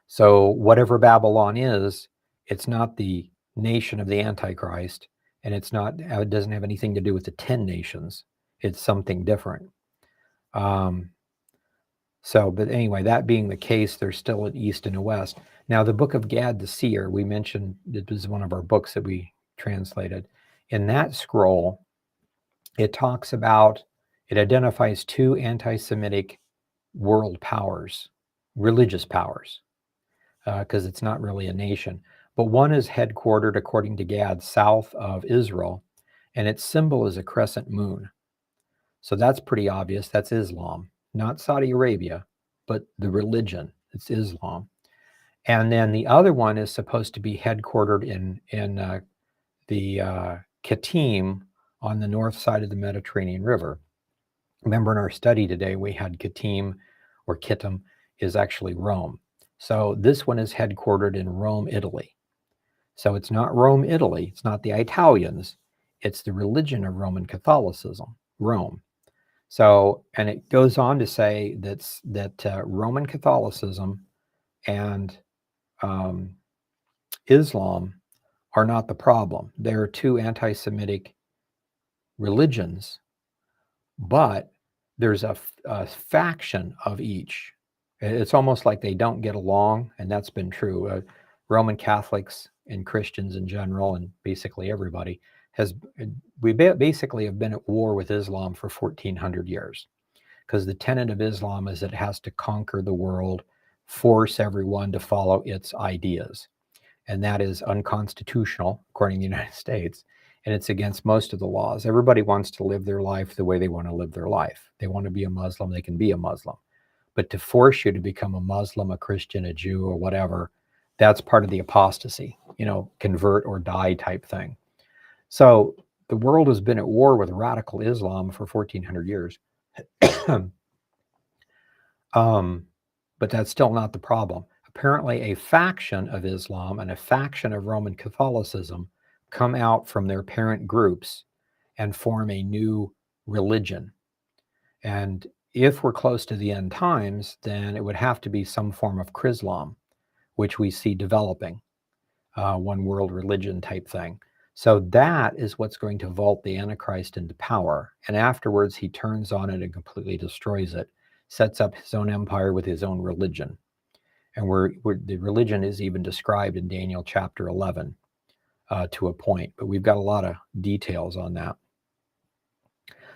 So whatever Babylon is, it's not the nation of the Antichrist, and it doesn't have anything to do with the 10 nations. It's something different. But anyway, that being the case, there's still an East and a West. Now, the book of Gad the Seer, we mentioned, it was one of our books that we translated. In that scroll, it identifies two anti-Semitic world powers, religious powers, because it's not really a nation. But one is headquartered, according to Gad, south of Israel, and its symbol is a crescent moon. So that's pretty obvious. That's Islam. Not Saudi Arabia, but the religion. It's Islam. And then the other one is supposed to be headquartered in the Kittim on the north side of the Mediterranean River. Remember in our study today, we had Kittim, or Kittim, is actually Rome. So this one is headquartered in Rome, Italy. So it's not Rome, Italy. It's not the Italians. It's the religion of Roman Catholicism, Rome. So, and it goes on to say that Roman Catholicism and Islam are not the problem. There are two anti-Semitic religions, but there's a faction of each. It's almost like they don't get along, and that's been true. Roman Catholics and Christians in general, and basically everybody, we basically have been at war with Islam for 1,400 years. Because the tenet of Islam is it has to conquer the world, force everyone to follow its ideas. And that is unconstitutional, according to the United States, and it's against most of the laws. Everybody wants to live their life the way they want to live their life. They want to be a Muslim, they can be a Muslim. But to force you to become a Muslim, a Christian, a Jew, or whatever, that's part of the apostasy, convert or die type thing. So the world has been at war with radical Islam for 1,400 years. But that's still not the problem. Apparently, a faction of Islam and a faction of Roman Catholicism come out from their parent groups and form a new religion. And if we're close to the end times, then it would have to be some form of Chrislam, which we see developing, one world religion type thing. So that is what's going to vault the Antichrist into power. And afterwards, he turns on it and completely destroys it, sets up his own empire with his own religion. And the religion is even described in Daniel chapter 11 to a point, but we've got a lot of details on that.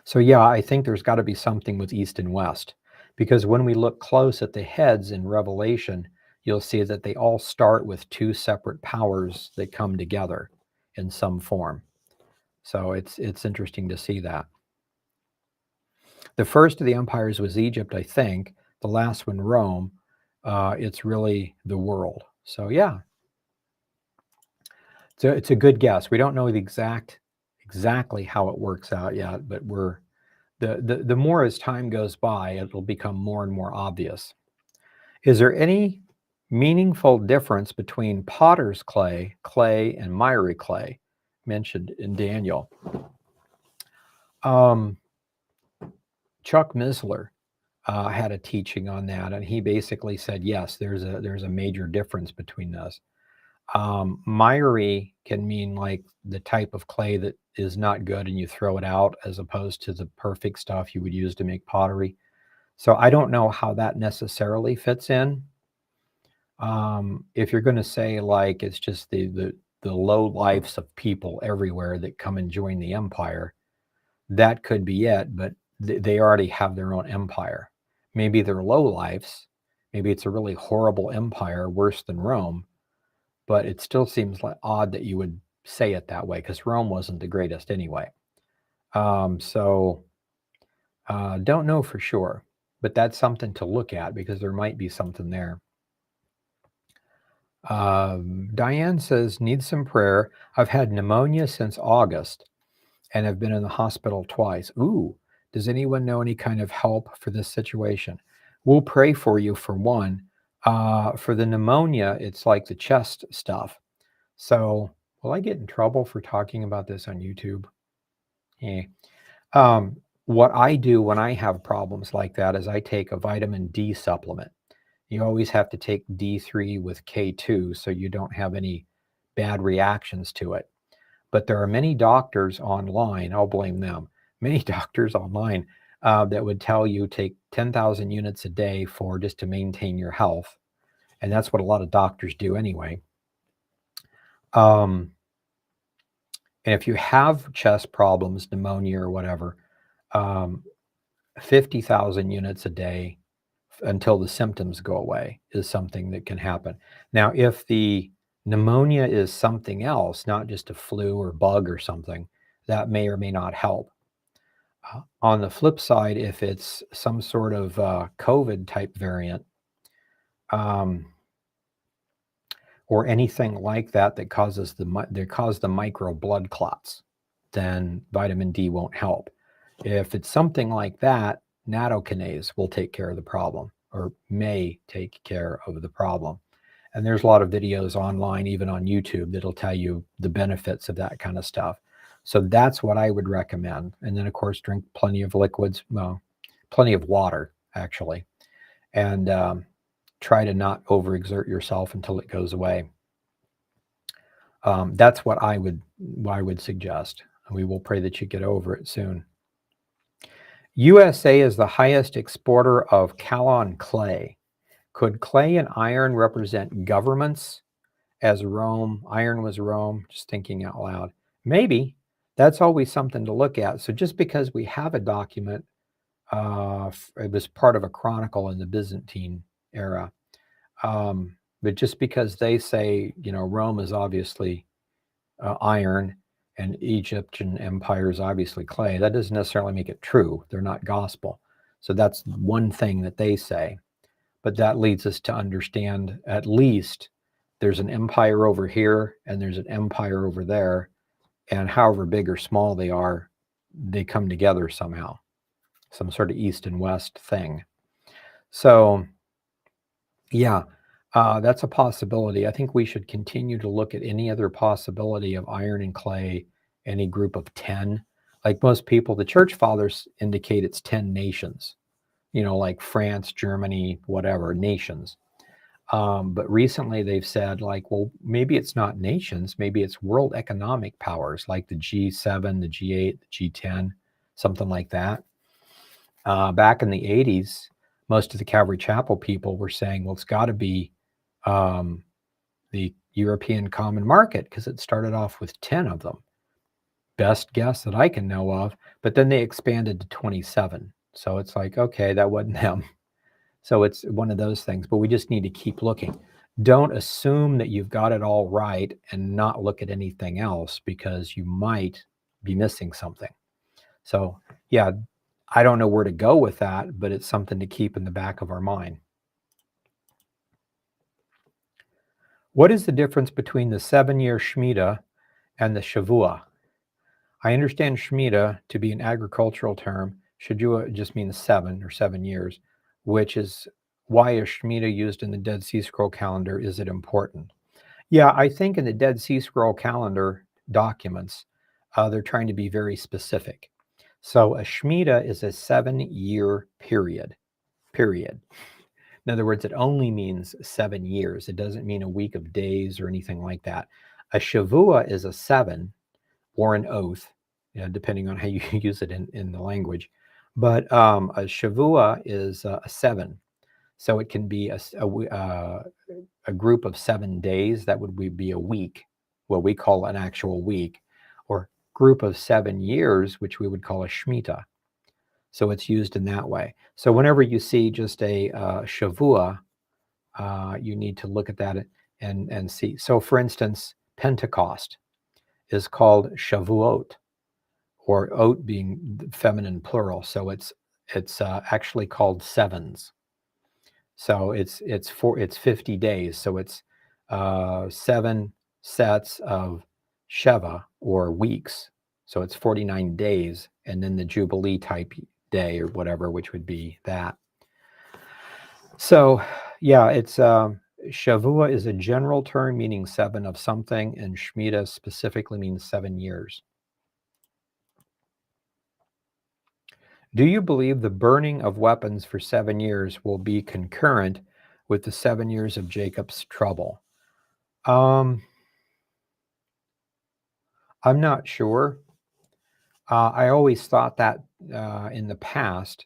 So yeah, I think there's got to be something with East and West, because when we look close at the heads in Revelation, you'll see that they all start with two separate powers that come together in some form. So it's interesting to see that. The first of the empires was Egypt, I think. The last one, Rome. It's really the world. So yeah, it's a good guess. We don't know exactly how it works out yet, but the more as time goes by, it'll become more and more obvious. Is there any meaningful difference between potter's clay, and miry clay mentioned in Daniel? Chuck Misler had a teaching on that, and he basically said, yes, there's a major difference between those. Miry can mean like the type of clay that is not good and you throw it out, as opposed to the perfect stuff you would use to make pottery. So I don't know how that necessarily fits in. If you're going to say like it's just the low lives of people everywhere that come and join the empire, that could be it, but they already have their own empire. Maybe they're low lives. Maybe it's a really horrible empire, worse than Rome, but it still seems like odd that you would say it that way, because Rome wasn't the greatest anyway. So don't know for sure, but that's something to look at, because there might be something there. Diane says, need some prayer. I've had pneumonia since August and have been in the hospital twice. Ooh, does anyone know any kind of help for this situation? We'll pray for you, for one. For the pneumonia, it's like the chest stuff. So will I get in trouble for talking about this on YouTube? Yeah. What I do when I have problems like that is I take a vitamin D supplement. You always have to take D3 with K2 so you don't have any bad reactions to it. But there are many doctors online, I'll blame them, many doctors online that would tell you take 10,000 units a day for just to maintain your health. And that's what a lot of doctors do anyway. And if you have chest problems, pneumonia or whatever, 50,000 units a day until the symptoms go away is something that can happen. Now, if the pneumonia is something else, not just a flu or bug or something, that may or may not help. On the flip side, if it's some sort of COVID type variant, or anything like that that causes the micro blood clots, then vitamin D won't help. If it's something like that, nattokinase will take care of the problem, or may take care of the problem. And there's a lot of videos online, even on YouTube, that'll tell you the benefits of that kind of stuff. So that's what I would recommend. And then, of course, drink plenty of liquids, well, plenty of water, actually. And try to not overexert yourself until it goes away. That's what I would suggest. We will pray that you get over it soon. USA is the highest exporter of Calon clay. Could clay and iron represent governments, as Rome, iron was Rome? Just thinking out loud. Maybe. That's always something to look at. So just because we have a document, it was part of a chronicle in the Byzantine era, but just because they say, Rome is obviously iron and Egyptian empire is obviously clay, that doesn't necessarily make it true. They're not gospel. So that's one thing that they say. But that leads us to understand, at least there's an empire over here and there's an empire over there, and however big or small they are, they come together somehow, some sort of east and west thing. So yeah, that's a possibility. I think we should continue to look at any other possibility of iron and clay, any group of 10. Like most people, the church fathers indicate it's 10 nations, like France, Germany, whatever, nations. But recently they've said, like, well, maybe it's not nations, maybe it's world economic powers like the G7, the G8, the G10, something like that. Back in the 80s, most of the Calvary Chapel people were saying, well, it's got to be the European Common Market because it started off with 10 of them. Best guess that I can know of, but then they expanded to 27. So it's like, okay, that wasn't them. So it's one of those things, but we just need to keep looking. Don't assume that you've got it all right and not look at anything else because you might be missing something. So yeah, I don't know where to go with that, but it's something to keep in the back of our mind. What is the difference between the 7-year Schmida and the shabua? I understand Schmida to be an agricultural term. Shabua just means 7 years, which is why is Schmida used in the Dead Sea Scroll calendar? Is it important? Yeah, I think in the Dead Sea Scroll calendar documents, they're trying to be very specific. So a Schmida is a 7-year period. In other words, it only means 7 years. It doesn't mean a week of days or anything like that. A shavua is a 7 or an oath, depending on how you use it in the language. But a shavua is a 7. So it can be a group of 7 days. That would be a week, what we call an actual week, or group of 7 years, which we would call a Shemitah. So it's used in that way. So whenever you see just a shavua, you need to look at that and see. So for instance, Pentecost is called Shavuot, or oat being feminine plural. So it's actually called sevens. So it's 50 days. So it's 7 sets of Sheva or weeks. So it's 49 days, and then the Jubilee type day or whatever, which would be that. So yeah, it's Shavua is a general term meaning 7 of something, and Shemitah specifically means 7 years. Do you believe the burning of weapons for 7 years will be concurrent with the 7 years of Jacob's trouble? I'm not sure. I always thought that in the past,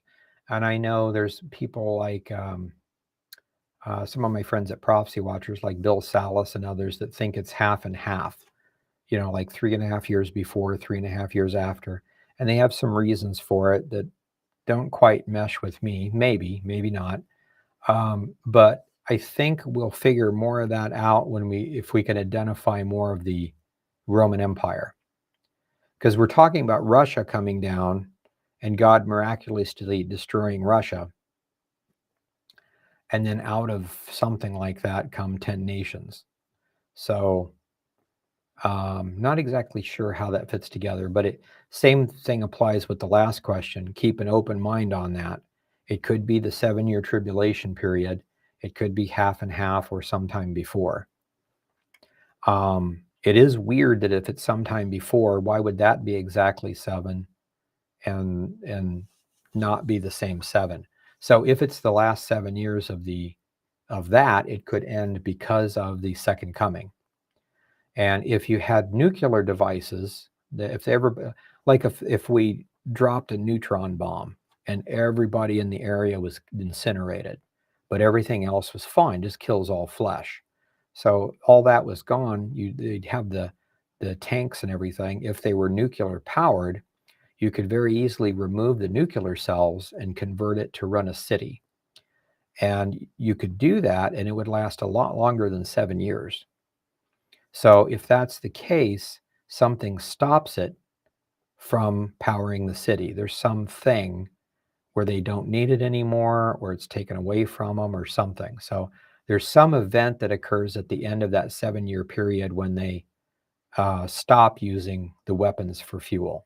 and I know there's people like some of my friends at Prophecy Watchers, like Bill Salas and others, that think it's half and half. Like 3.5 years before, 3.5 years after, and they have some reasons for it that don't quite mesh with me. Maybe not. But I think we'll figure more of that out if we can identify more of the Roman Empire, because we're talking about Russia coming down and God miraculously destroying Russia, and then out of something like that come 10 nations. So not exactly sure how that fits together, but same thing applies with the last question. Keep an open mind on that. It could be the 7-year tribulation period. It could be half and half or sometime before. It is weird that if it's sometime before, why would that be exactly 7 and not be the same 7? So if it's the last 7 years of that, it could end because of the second coming. And if you had nuclear devices, that if we dropped a neutron bomb and everybody in the area was incinerated, but everything else was fine, just kills all flesh. So all that was gone. They'd have the tanks and everything. If they were nuclear powered, you could very easily remove the nuclear cells and convert it to run a city. And you could do that, and it would last a lot longer than 7 years. So if that's the case, something stops it from powering the city. There's something where they don't need it anymore, or it's taken away from them or something. So there's some event that occurs at the end of that 7-year period when they stop using the weapons for fuel.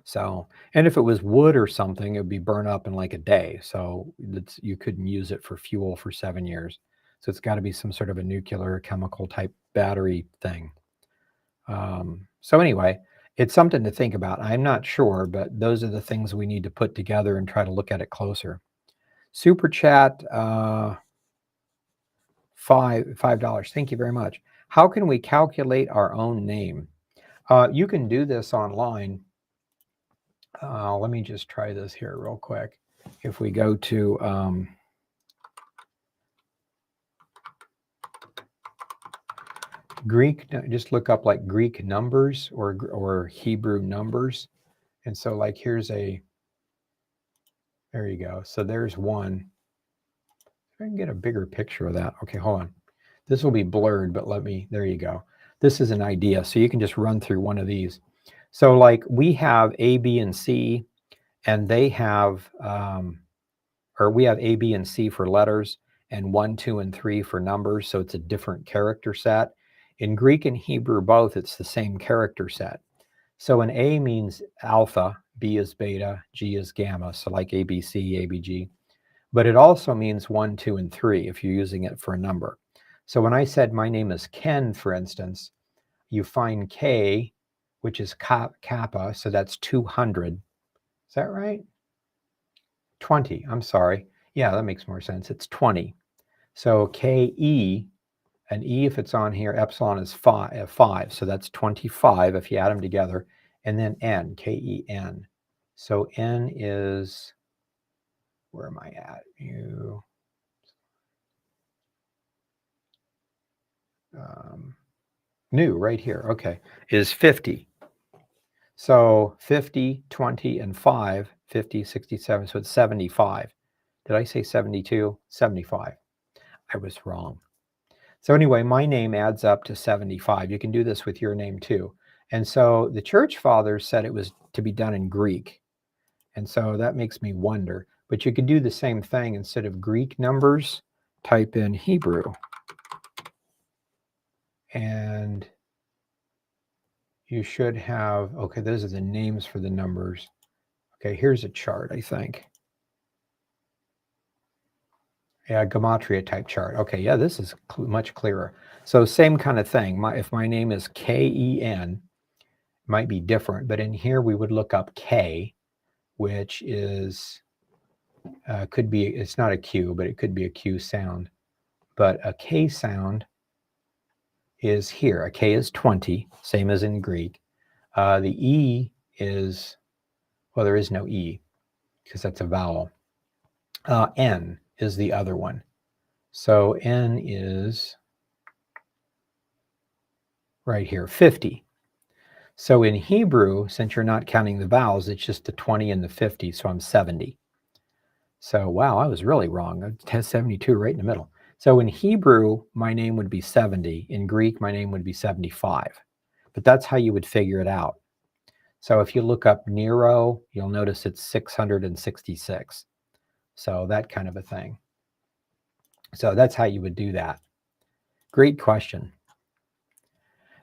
So, and if it was wood or something, it would be burned up in like a day. So you couldn't use it for fuel for 7 years. So it's got to be some sort of a nuclear chemical type battery thing. So anyway, It's something to think about. I'm not sure, but those are the things we need to put together and try to look at it closer. Super chat, $5. Thank you very much. How can we calculate our own name? You can do this online. Let me just try this here real quick. If we go to Greek, just look up like Greek numbers or Hebrew numbers. And so like here's there you go. So there's one. If I can get a bigger picture of that. Okay, hold on. This will be blurred, but there you go. This is an idea. So you can just run through one of these. So like we have A, B, and C, and they have, or we have A, B, and C for letters, and 1, 2, and 3 for numbers. So it's a different character set. In Greek and Hebrew both, it's the same character set. So an A means alpha, B is beta, G is gamma. So like ABC, ABG. But it also means 1, 2, and 3 if you're using it for a number. So when I said my name is Ken, for instance, you find K, which is kappa, so that's 200. Is that right? 20, I'm sorry. Yeah, that makes more sense. It's 20. So KE, and E, if it's on here, epsilon is 5. So that's 25 if you add them together. And then N, KEN. So N is, where am I at? New, right here. Okay, is 50. So 50, 20, and 5, 50, 67. So it's 75. Did I say 72? 75. I was wrong. So anyway, my name adds up to 75. You can do this with your name too. And so the church fathers said it was to be done in Greek. And so that makes me wonder. But you could do the same thing. Instead of Greek numbers, type in Hebrew. And you should have, okay, those are the names for the numbers. Okay, here's a chart, I think. Yeah, gematria type chart. Okay, yeah, this is much clearer. So same kind of thing. If my name is Ken, might be different, but in here we would look up K, which is, could be, it's not a Q, but it could be a Q sound. But a K sound is here. A K is 20, same as in Greek. The E is, well, there is no E because that's a vowel. N is the other one. So N is right here, 50. So in Hebrew, since you're not counting the vowels, it's just the 20 and the 50, so I'm 70. So wow, I was really wrong. It has 72 right in the middle. So in Hebrew, my name would be 70. In Greek, my name would be 75. But that's how you would figure it out. So if you look up Nero, you'll notice it's 666. So that kind of a thing. So that's how you would do that. Great question.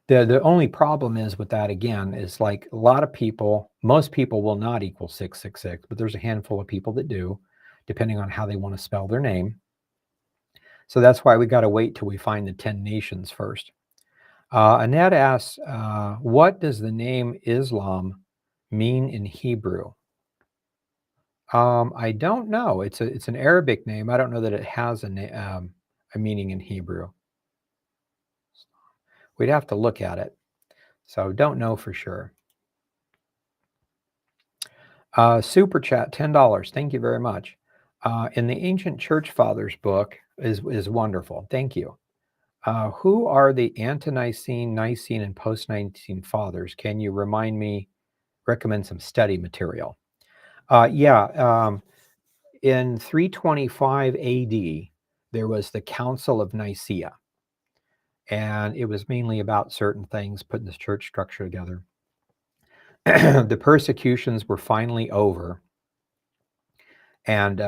The only problem is with that, again, is like a lot of people, most people will not equal 666, but there's a handful of people that do, depending on how they want to spell their name. So that's why we got to wait till we find the 10 nations first. Annette asks, what does the name Islam mean in Hebrew? I don't know. It's an Arabic name. I don't know that it has a meaning in Hebrew. We'd have to look at it. So don't know for sure. Super chat, $10. Thank you very much. In the Ancient Church Fathers book is wonderful. Thank you. Who are the ante-Nicene, Nicene, and post-Nicene fathers? Can you recommend some study material? In 325 AD, there was the Council of Nicaea, and it was mainly about certain things, putting this church structure together. The persecutions were finally over, and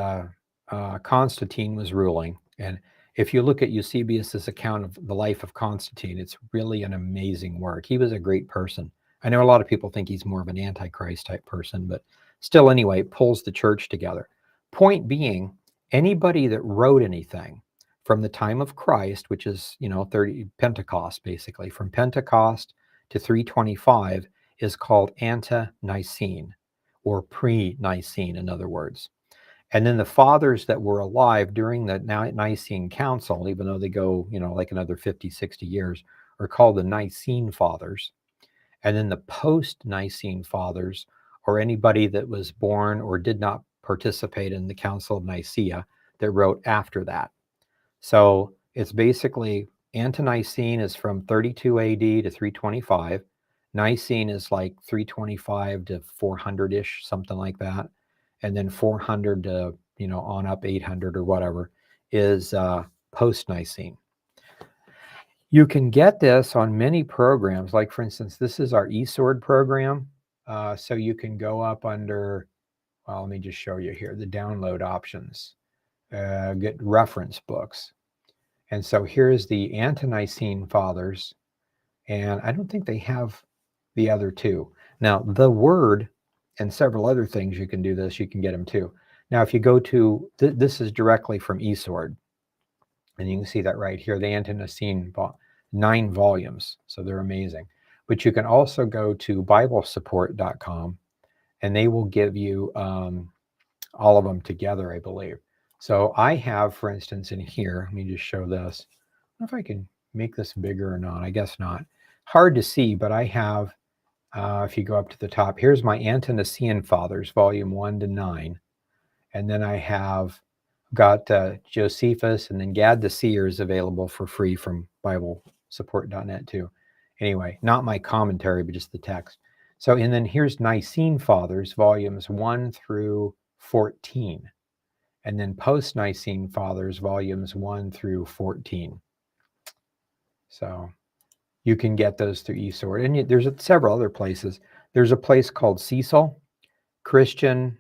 Constantine was ruling. And if you look at Eusebius's account of the life of Constantine, it's really an amazing work. He was a great person. I know a lot of people think he's more of an Antichrist type person, but still, anyway, pulls the church together. Point being, anybody that wrote anything from the time of Christ, which is, 30 Pentecost, basically, from Pentecost to 325, is called Ante-Nicene, or pre-Nicene, in other words. And then the fathers that were alive during the Nicene Council, even though they go, like another 50, 60 years, are called the Nicene Fathers. And then the post-Nicene Fathers, or anybody that was born or did not participate in the Council of Nicaea that wrote after that. So it's basically, Ante-Nicene is from 32 AD to 325. Nicene is like 325 to 400-ish, something like that. And then 400 to, on up 800 or whatever is post-Nicene. You can get this on many programs. Like, for instance, this is our eSword program. So you can go up under, well, let me just show you here, the download options, get reference books. And so here's the Ante-Nicene Fathers, and I don't think they have the other two. Now, the Word and several other things, you can do this, you can get them too. Now, if you go to, this is directly from eSword, and you can see that right here, the Ante-Nicene, 9 volumes, so they're amazing. But you can also go to BibleSupport.com, and they will give you all of them together, I believe. So I have, for instance, in here, let me just show this. I don't know if I can make this bigger or not. I guess not. Hard to see, but I have, if you go up to the top, here's my Ante-Nicene Fathers, volume 1 to 9. And then I have got Josephus and then Gad the Seers available for free from BibleSupport.net too. Anyway, not my commentary, but just the text. So, and then here's Nicene Fathers, volumes 1 through 14. And then post-Nicene Fathers, volumes 1 through 14. So you can get those through eSword. And there's several other places. There's a place called Cecil, Christian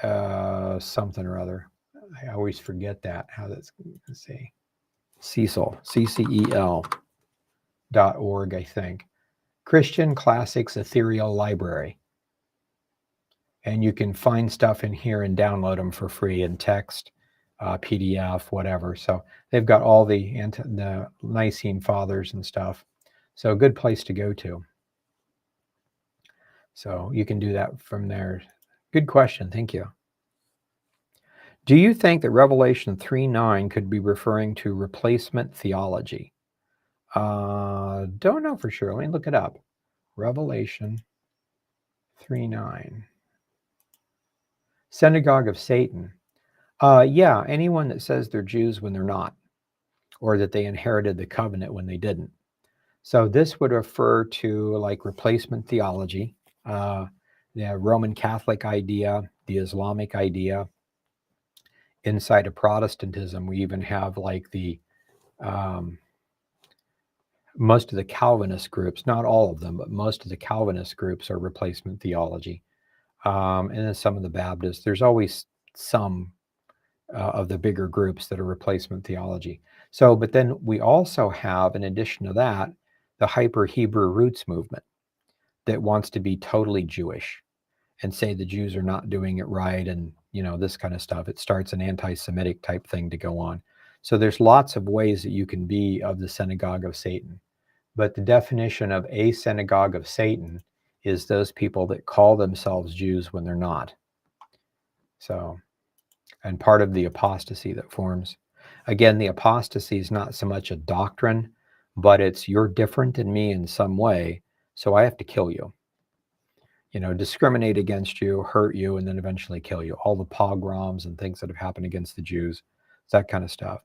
something or other. I always forget that, how that's, let's see. Cecil, CCEL.org, I think. Christian Classics Ethereal Library. And you can find stuff in here and download them for free in text, PDF, whatever. So they've got all the Nicene Fathers and stuff. So a good place to go to. So you can do that from there. Good question. Thank you. Do you think that Revelation 3:9 could be referring to replacement theology? Don't know for sure. Let me look it up. Revelation 3:9. Synagogue of Satan. Yeah, anyone that says they're Jews when they're not, or that they inherited the covenant when they didn't. So this would refer to like replacement theology, the Roman Catholic idea, the Islamic idea. Inside of Protestantism, we even have like the most of the Calvinist groups, not all of them, but most of the Calvinist groups are replacement theology. And then some of the Baptists. There's always some of the bigger groups that are replacement theology. So, but then we also have, in addition to that, the hyper Hebrew roots movement that wants to be totally Jewish and say the Jews are not doing it right, and this kind of stuff. It starts an anti-Semitic type thing to go on. So there's lots of ways that you can be of the synagogue of Satan. But the definition of a synagogue of Satan is those people that call themselves Jews when they're not. So, and part of the apostasy that forms. Again, the apostasy is not so much a doctrine, but it's you're different than me in some way, so I have to kill you. Discriminate against you, hurt you, and then eventually kill you. All the pogroms and things that have happened against the Jews, that kind of stuff.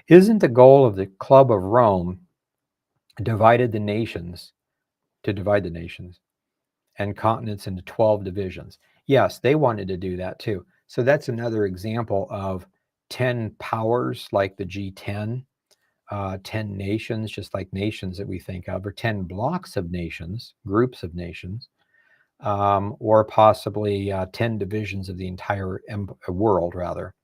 Isn't the goal of the Club of Rome to divide the nations and continents into 12 divisions? Yes, they wanted to do that too. So that's another example of 10 powers like the G10, 10 nations, just like nations that we think of, or 10 blocks of nations, groups of nations. Or possibly 10 divisions of the entire world, rather.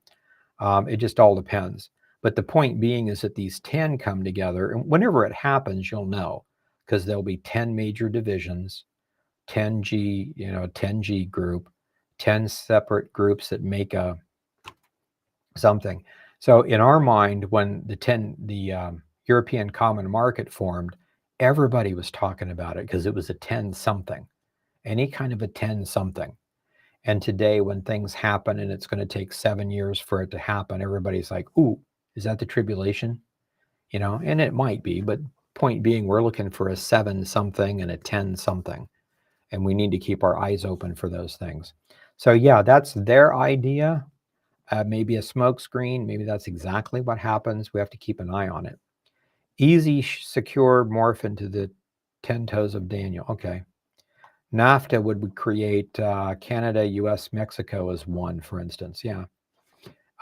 It just all depends. But the point being is that these 10 come together, and whenever it happens, you'll know, because there'll be 10 major divisions, 10G, 10G group, 10 separate groups that make a something. So in our mind, when the European Common Market formed, everybody was talking about it because it was a 10 something. any kind of a 10 something. And today, when things happen and it's going to take 7 years for it to happen, everybody's like, ooh, is that the tribulation? And it might be, but point being, we're looking for a 7 something and a 10 something. And we need to keep our eyes open for those things. So, yeah, that's their idea. Maybe a smoke screen. Maybe that's exactly what happens. We have to keep an eye on it. Easy, secure morph into the 10 toes of Daniel. Okay. NAFTA would create Canada, US, Mexico as one, for instance. Yeah.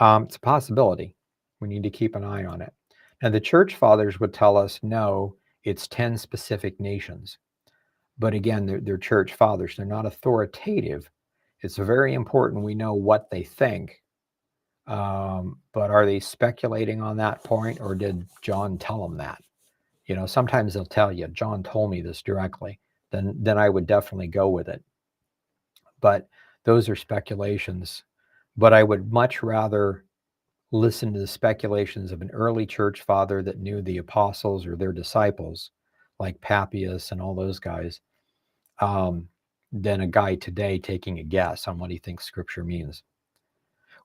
It's a possibility. We need to keep an eye on it. Now, the church fathers would tell us, no, it's 10 specific nations. But again, they're church fathers. They're not authoritative. It's very important we know what they think. But are they speculating on that point, or did John tell them that? Sometimes they'll tell you, John told me this directly. Then I would definitely go with it. But those are speculations. But I would much rather listen to the speculations of an early church father that knew the apostles or their disciples, like Papias and all those guys, than a guy today taking a guess on what he thinks Scripture means.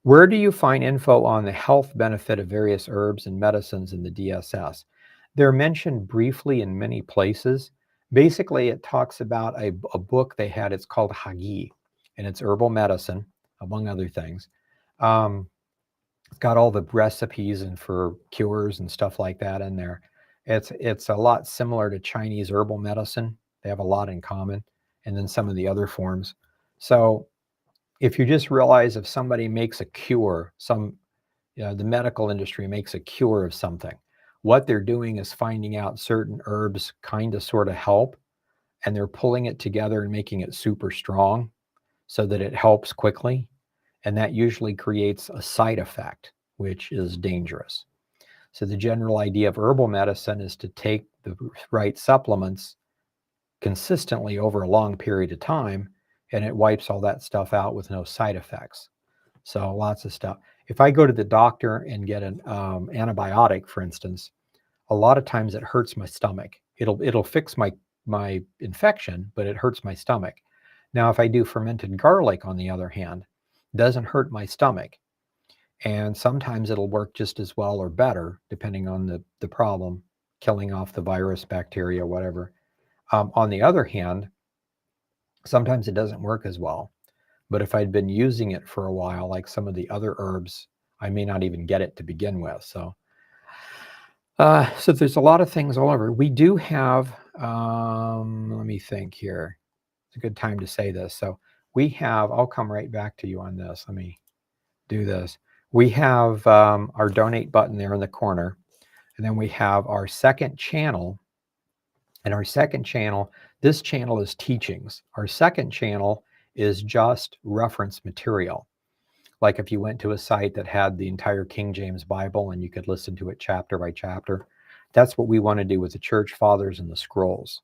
Where do you find info on the health benefit of various herbs and medicines in the DSS? They're mentioned briefly in many places. Basically, it talks about a book they had. It's called Hagi, and it's herbal medicine, among other things. It's got all the recipes and for cures and stuff like that in there. It's a lot similar to Chinese herbal medicine. They have a lot in common, and then some of the other forms. So if you just realize if somebody makes a cure, the medical industry makes a cure of something, what they're doing is finding out certain herbs kind of sort of help, and they're pulling it together and making it super strong so that it helps quickly. And that usually creates a side effect, which is dangerous. So the general idea of herbal medicine is to take the right supplements consistently over a long period of time, and it wipes all that stuff out with no side effects. So lots of stuff. If I go to the doctor and get an antibiotic, for instance, a lot of times it hurts my stomach. It'll fix my infection, but it hurts my stomach. Now, if I do fermented garlic, on the other hand, doesn't hurt my stomach. And sometimes it'll work just as well or better, depending on the problem, killing off the virus, bacteria, whatever. On the other hand, sometimes it doesn't work as well. But if I'd been using it for a while, like some of the other herbs, I may not even get it to begin with. So there's a lot of things all over. We do have, let me think here. It's a good time to say this. So we have, I'll come right back to you on this. Let me do this. We have our donate button there in the corner. And then we have our second channel. And our second channel, this channel is teachings. Our second channel is just reference material. Like if you went to a site that had the entire King James Bible and you could listen to it chapter by chapter, that's what we want to do with the church fathers and the scrolls.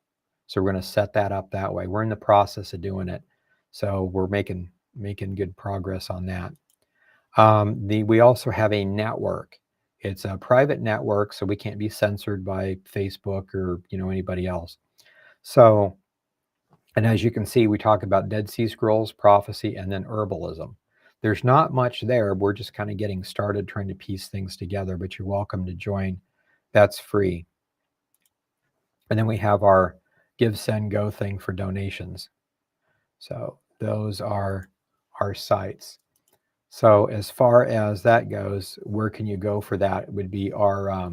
So we're going to set that up that way. We're in the process of doing it. So we're making good progress on that. We also have a network. It's a private network, so we can't be censored by Facebook or anybody else. So, and as you can see, we talk about Dead Sea Scrolls, prophecy, and then herbalism. There's not much there. We're just kind of getting started trying to piece things together, but you're welcome to join. That's free. And then we have our Give, Send, Go thing for donations. So those are our sites. So as far as that goes, where can you go for that? It would be our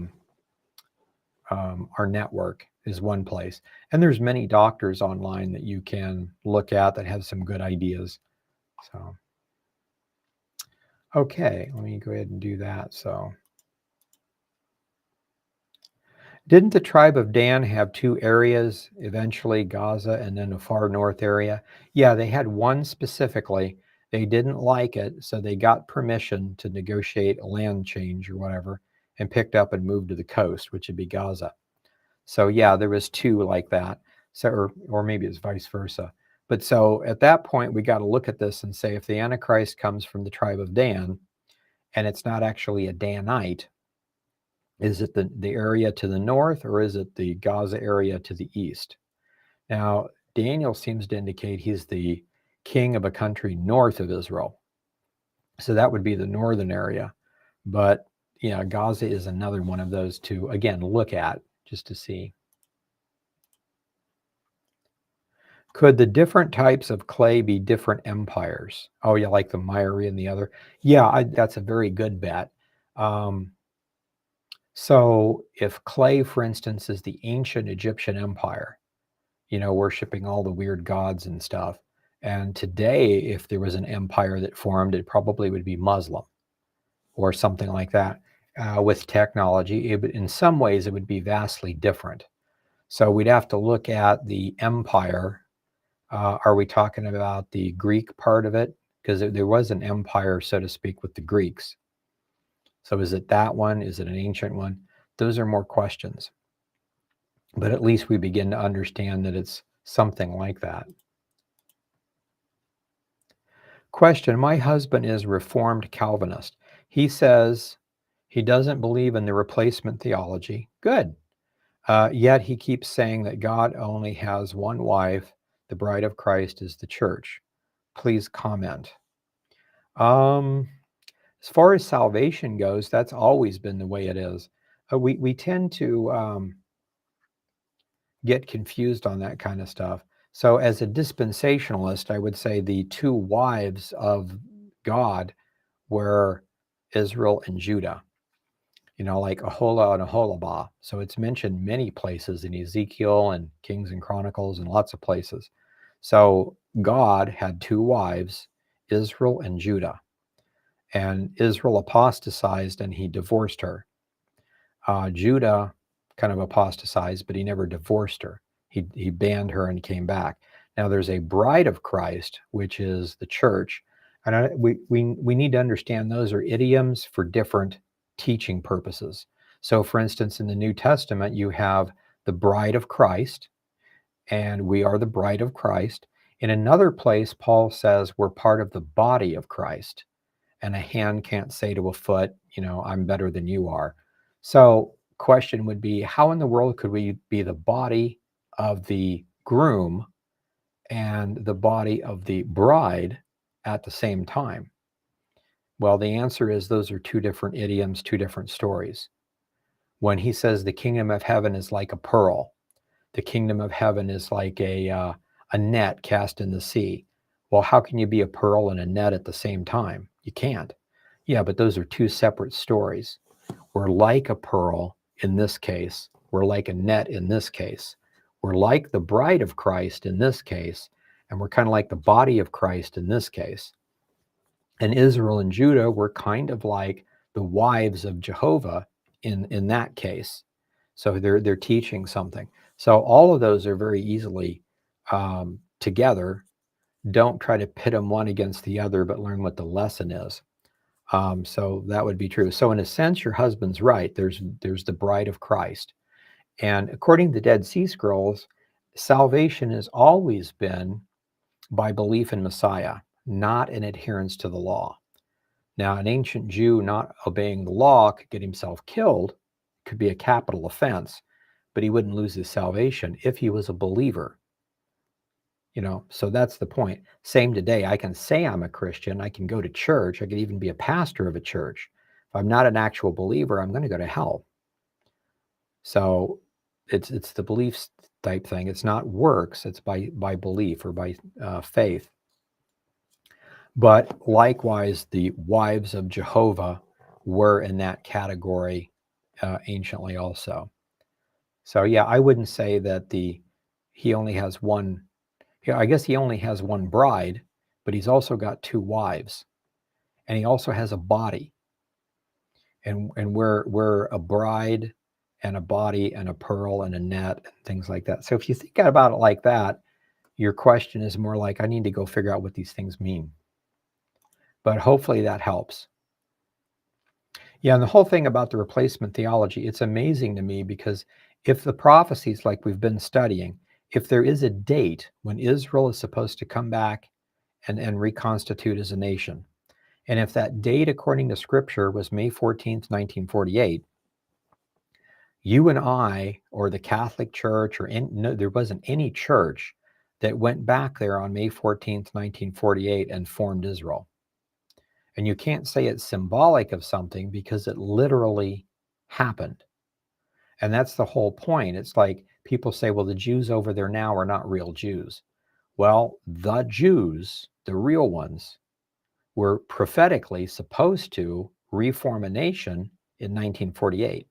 network is one place. And there's many doctors online that you can look at that have some good ideas. So, okay, let me go ahead and do that. So, didn't the tribe of Dan have two areas, eventually Gaza and then a far north area? Yeah, they had one specifically. They didn't like it, so they got permission to negotiate a land change or whatever and picked up and moved to the coast, which would be Gaza. So yeah, there was two like that. So or maybe it's vice versa. But so at that point, we got to look at this and say if the Antichrist comes from the tribe of Dan and it's not actually a Danite, is it the area to the north or is it the Gaza area to the east? Now, Daniel seems to indicate he's the king of a country north of Israel. So that would be the northern area. But yeah, Gaza is another one of those to, again, look at just to see. Could the different types of clay be different empires? Oh, yeah, like the Myri and the other. Yeah, that's a very good bet. So if clay, for instance, is the ancient Egyptian empire, worshiping all the weird gods and stuff, and today, if there was an empire that formed, it probably would be Muslim or something like that. With technology, in some ways, it would be vastly different. So we'd have to look at the empire. Are we talking about the Greek part of it? Because there was an empire, so to speak, with the Greeks. So is it that one? Is it an ancient one? Those are more questions. But at least we begin to understand that it's something like that. Question: my husband is Reformed Calvinist. He says he doesn't believe in the replacement theology. Good. Yet he keeps saying that God only has one wife. The bride of Christ is the church. Please comment. As far as salvation goes, that's always been the way it is. We tend to get confused on that kind of stuff. So as a dispensationalist, I would say the two wives of God were Israel and Judah, like Aholah and Aholabah. So it's mentioned many places in Ezekiel and Kings and Chronicles and lots of places. So God had two wives, Israel and Judah. And Israel apostatized and he divorced her. Judah kind of apostatized, but he never divorced her. He banned her and came back. Now there's a bride of Christ, which is the church. And we need to understand those are idioms for different teaching purposes. So for instance, in the New Testament, you have the bride of Christ, and we are the bride of Christ. In another place, Paul says we're part of the body of Christ. And a hand can't say to a foot, I'm better than you are. So question would be, how in the world could we be the body of the groom and the body of the bride at the same time? Well, the answer is those are two different idioms, two different stories. When he says the kingdom of heaven is like a pearl, the kingdom of heaven is like a net cast in the sea. Well, how can you be a pearl and a net at the same time? You can't. Yeah, but those are two separate stories. We're like a pearl in this case. We're like a net in this case. We're like the bride of Christ in this case, and we're kind of like the body of Christ in this case. And Israel and Judah were kind of like the wives of Jehovah in that case. So they're teaching something. So all of those are very easily together. Don't try to pit them one against the other, but learn what the lesson is. So that would be true. So in a sense, your husband's right. There's the bride of Christ. And according to the Dead Sea Scrolls, salvation has always been by belief in Messiah, not in adherence to the law. Now, an ancient Jew not obeying the law could get himself killed, could be a capital offense, but he wouldn't lose his salvation if he was a believer. So that's the point. Same today. I can say I'm a Christian. I can go to church. I could even be a pastor of a church. If I'm not an actual believer, I'm going to go to hell. So it's the belief type thing. It's not works. It's by belief or by faith. But likewise, the wives of Jehovah were in that category anciently also. So yeah, I wouldn't say that he only has one. Yeah, I guess he only has one bride, but he's also got two wives, and he also has a body. And we're a bride and a body and a pearl and a net and things like that. So if you think about it like that, your question is more like, I need to go figure out what these things mean. But hopefully that helps. Yeah, and the whole thing about the replacement theology, it's amazing to me because if the prophecies, like we've been studying, if there is a date when Israel is supposed to come back and reconstitute as a nation, and if that date, according to Scripture, was May 14th, 1948, you and I, or the Catholic Church, or no, there wasn't any church that went back there on May 14th, 1948 and formed Israel. And you can't say it's symbolic of something because it literally happened. And that's the whole point. It's like people say, well, the Jews over there now are not real Jews. Well, the Jews, the real ones, were prophetically supposed to reform a nation in 1948.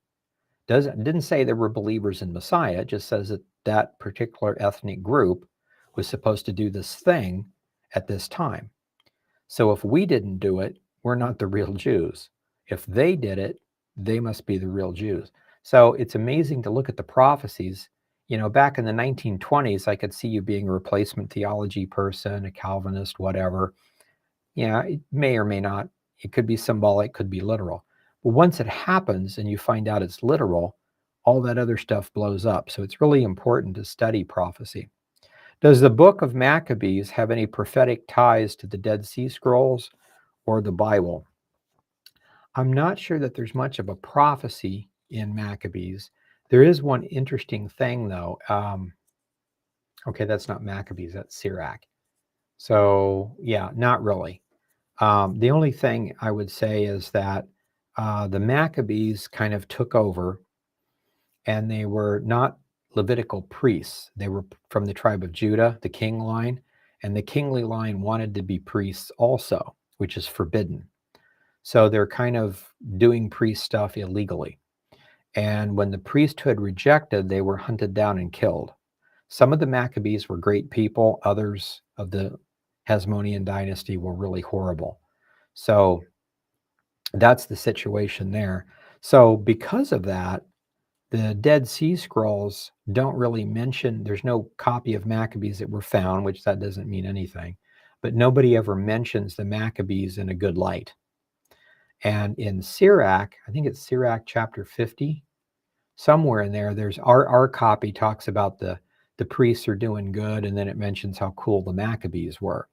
Didn't say they were believers in Messiah. It just says that that particular ethnic group was supposed to do this thing at this time. So if we didn't do it, we're not the real Jews. If they did it, they must be the real Jews. So it's amazing to look at the prophecies. You know, back in the 1920s, I could see you being a replacement theology person, a Calvinist, whatever. Yeah, it may or may not. It could be symbolic, could be literal. But once it happens and you find out it's literal, all that other stuff blows up. So it's really important to study prophecy. Does the book of Maccabees have any prophetic ties to the Dead Sea Scrolls or the Bible? I'm not sure that there's much of a prophecy in Maccabees. There is one interesting thing, though. Okay, that's not Maccabees, that's Sirach. So, yeah, not really. The only thing I would say is that the Maccabees kind of took over, and they were not Levitical priests. They were from the tribe of Judah, the king line, and the kingly line wanted to be priests also, which is forbidden. So they're kind of doing priest stuff illegally. And when the priesthood rejected, they were hunted down and killed. Some of the Maccabees were great people. Others of the Hasmonean dynasty were really horrible. So that's the situation there. So because of that, the Dead Sea Scrolls don't really mention, there's no copy of Maccabees that were found, which that doesn't mean anything, but nobody ever mentions the Maccabees in a good light. And in Sirach, I think it's Sirach chapter 50, somewhere in there, there's our copy talks about the priests are doing good, and then it mentions how cool the Maccabees were.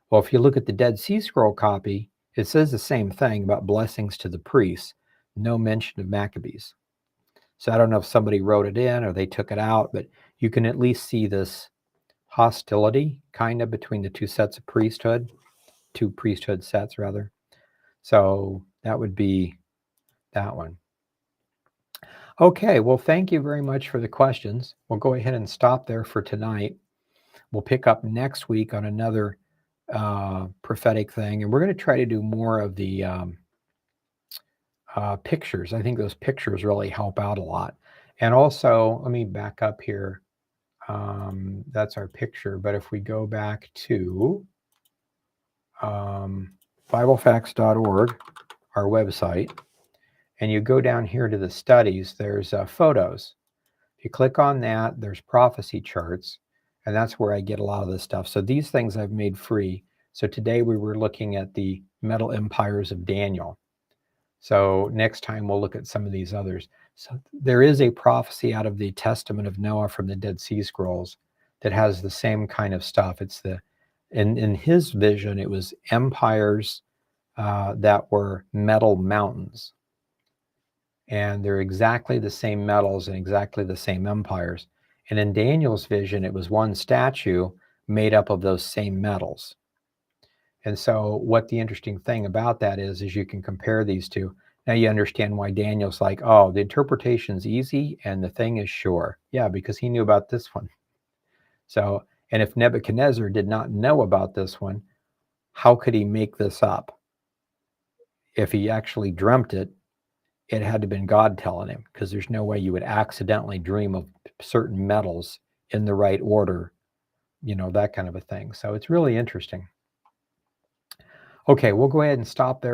Well, if you look at the Dead Sea Scroll copy, it says the same thing about blessings to the priests, no mention of Maccabees. So I don't know if somebody wrote it in or they took it out, but you can at least see this hostility kind of between the two priesthood sets rather. So that would be that one. Okay, well, thank you very much for the questions. We'll go ahead and stop there for tonight. We'll pick up next week on another prophetic thing, and we're going to try to do more of the pictures. I think those pictures really help out a lot. And also, let me back up here. That's our picture. But if we go back to BibleFacts.org, our website, and you go down here to the studies, there's photos. If you click on that, there's prophecy charts, and that's where I get a lot of this stuff. So these things I've made free. So today we were looking at the metal empires of Daniel. So next time we'll look at some of these others. So there is a prophecy out of the Testament of Noah from the Dead Sea Scrolls that has the same kind of stuff. It's in his vision, it was empires that were metal mountains. And they're exactly the same metals and exactly the same empires. And in Daniel's vision, it was one statue made up of those same metals. And so what the interesting thing about that is you can compare these two. Now you understand why Daniel's like, oh, the interpretation's easy and the thing is sure. Yeah, because he knew about this one. So, and if Nebuchadnezzar did not know about this one, how could he make this up? If he actually dreamt it, it had to have been God telling him, because there's no way you would accidentally dream of certain metals in the right order, you know, that kind of a thing. So it's really interesting. Okay, we'll go ahead and stop there.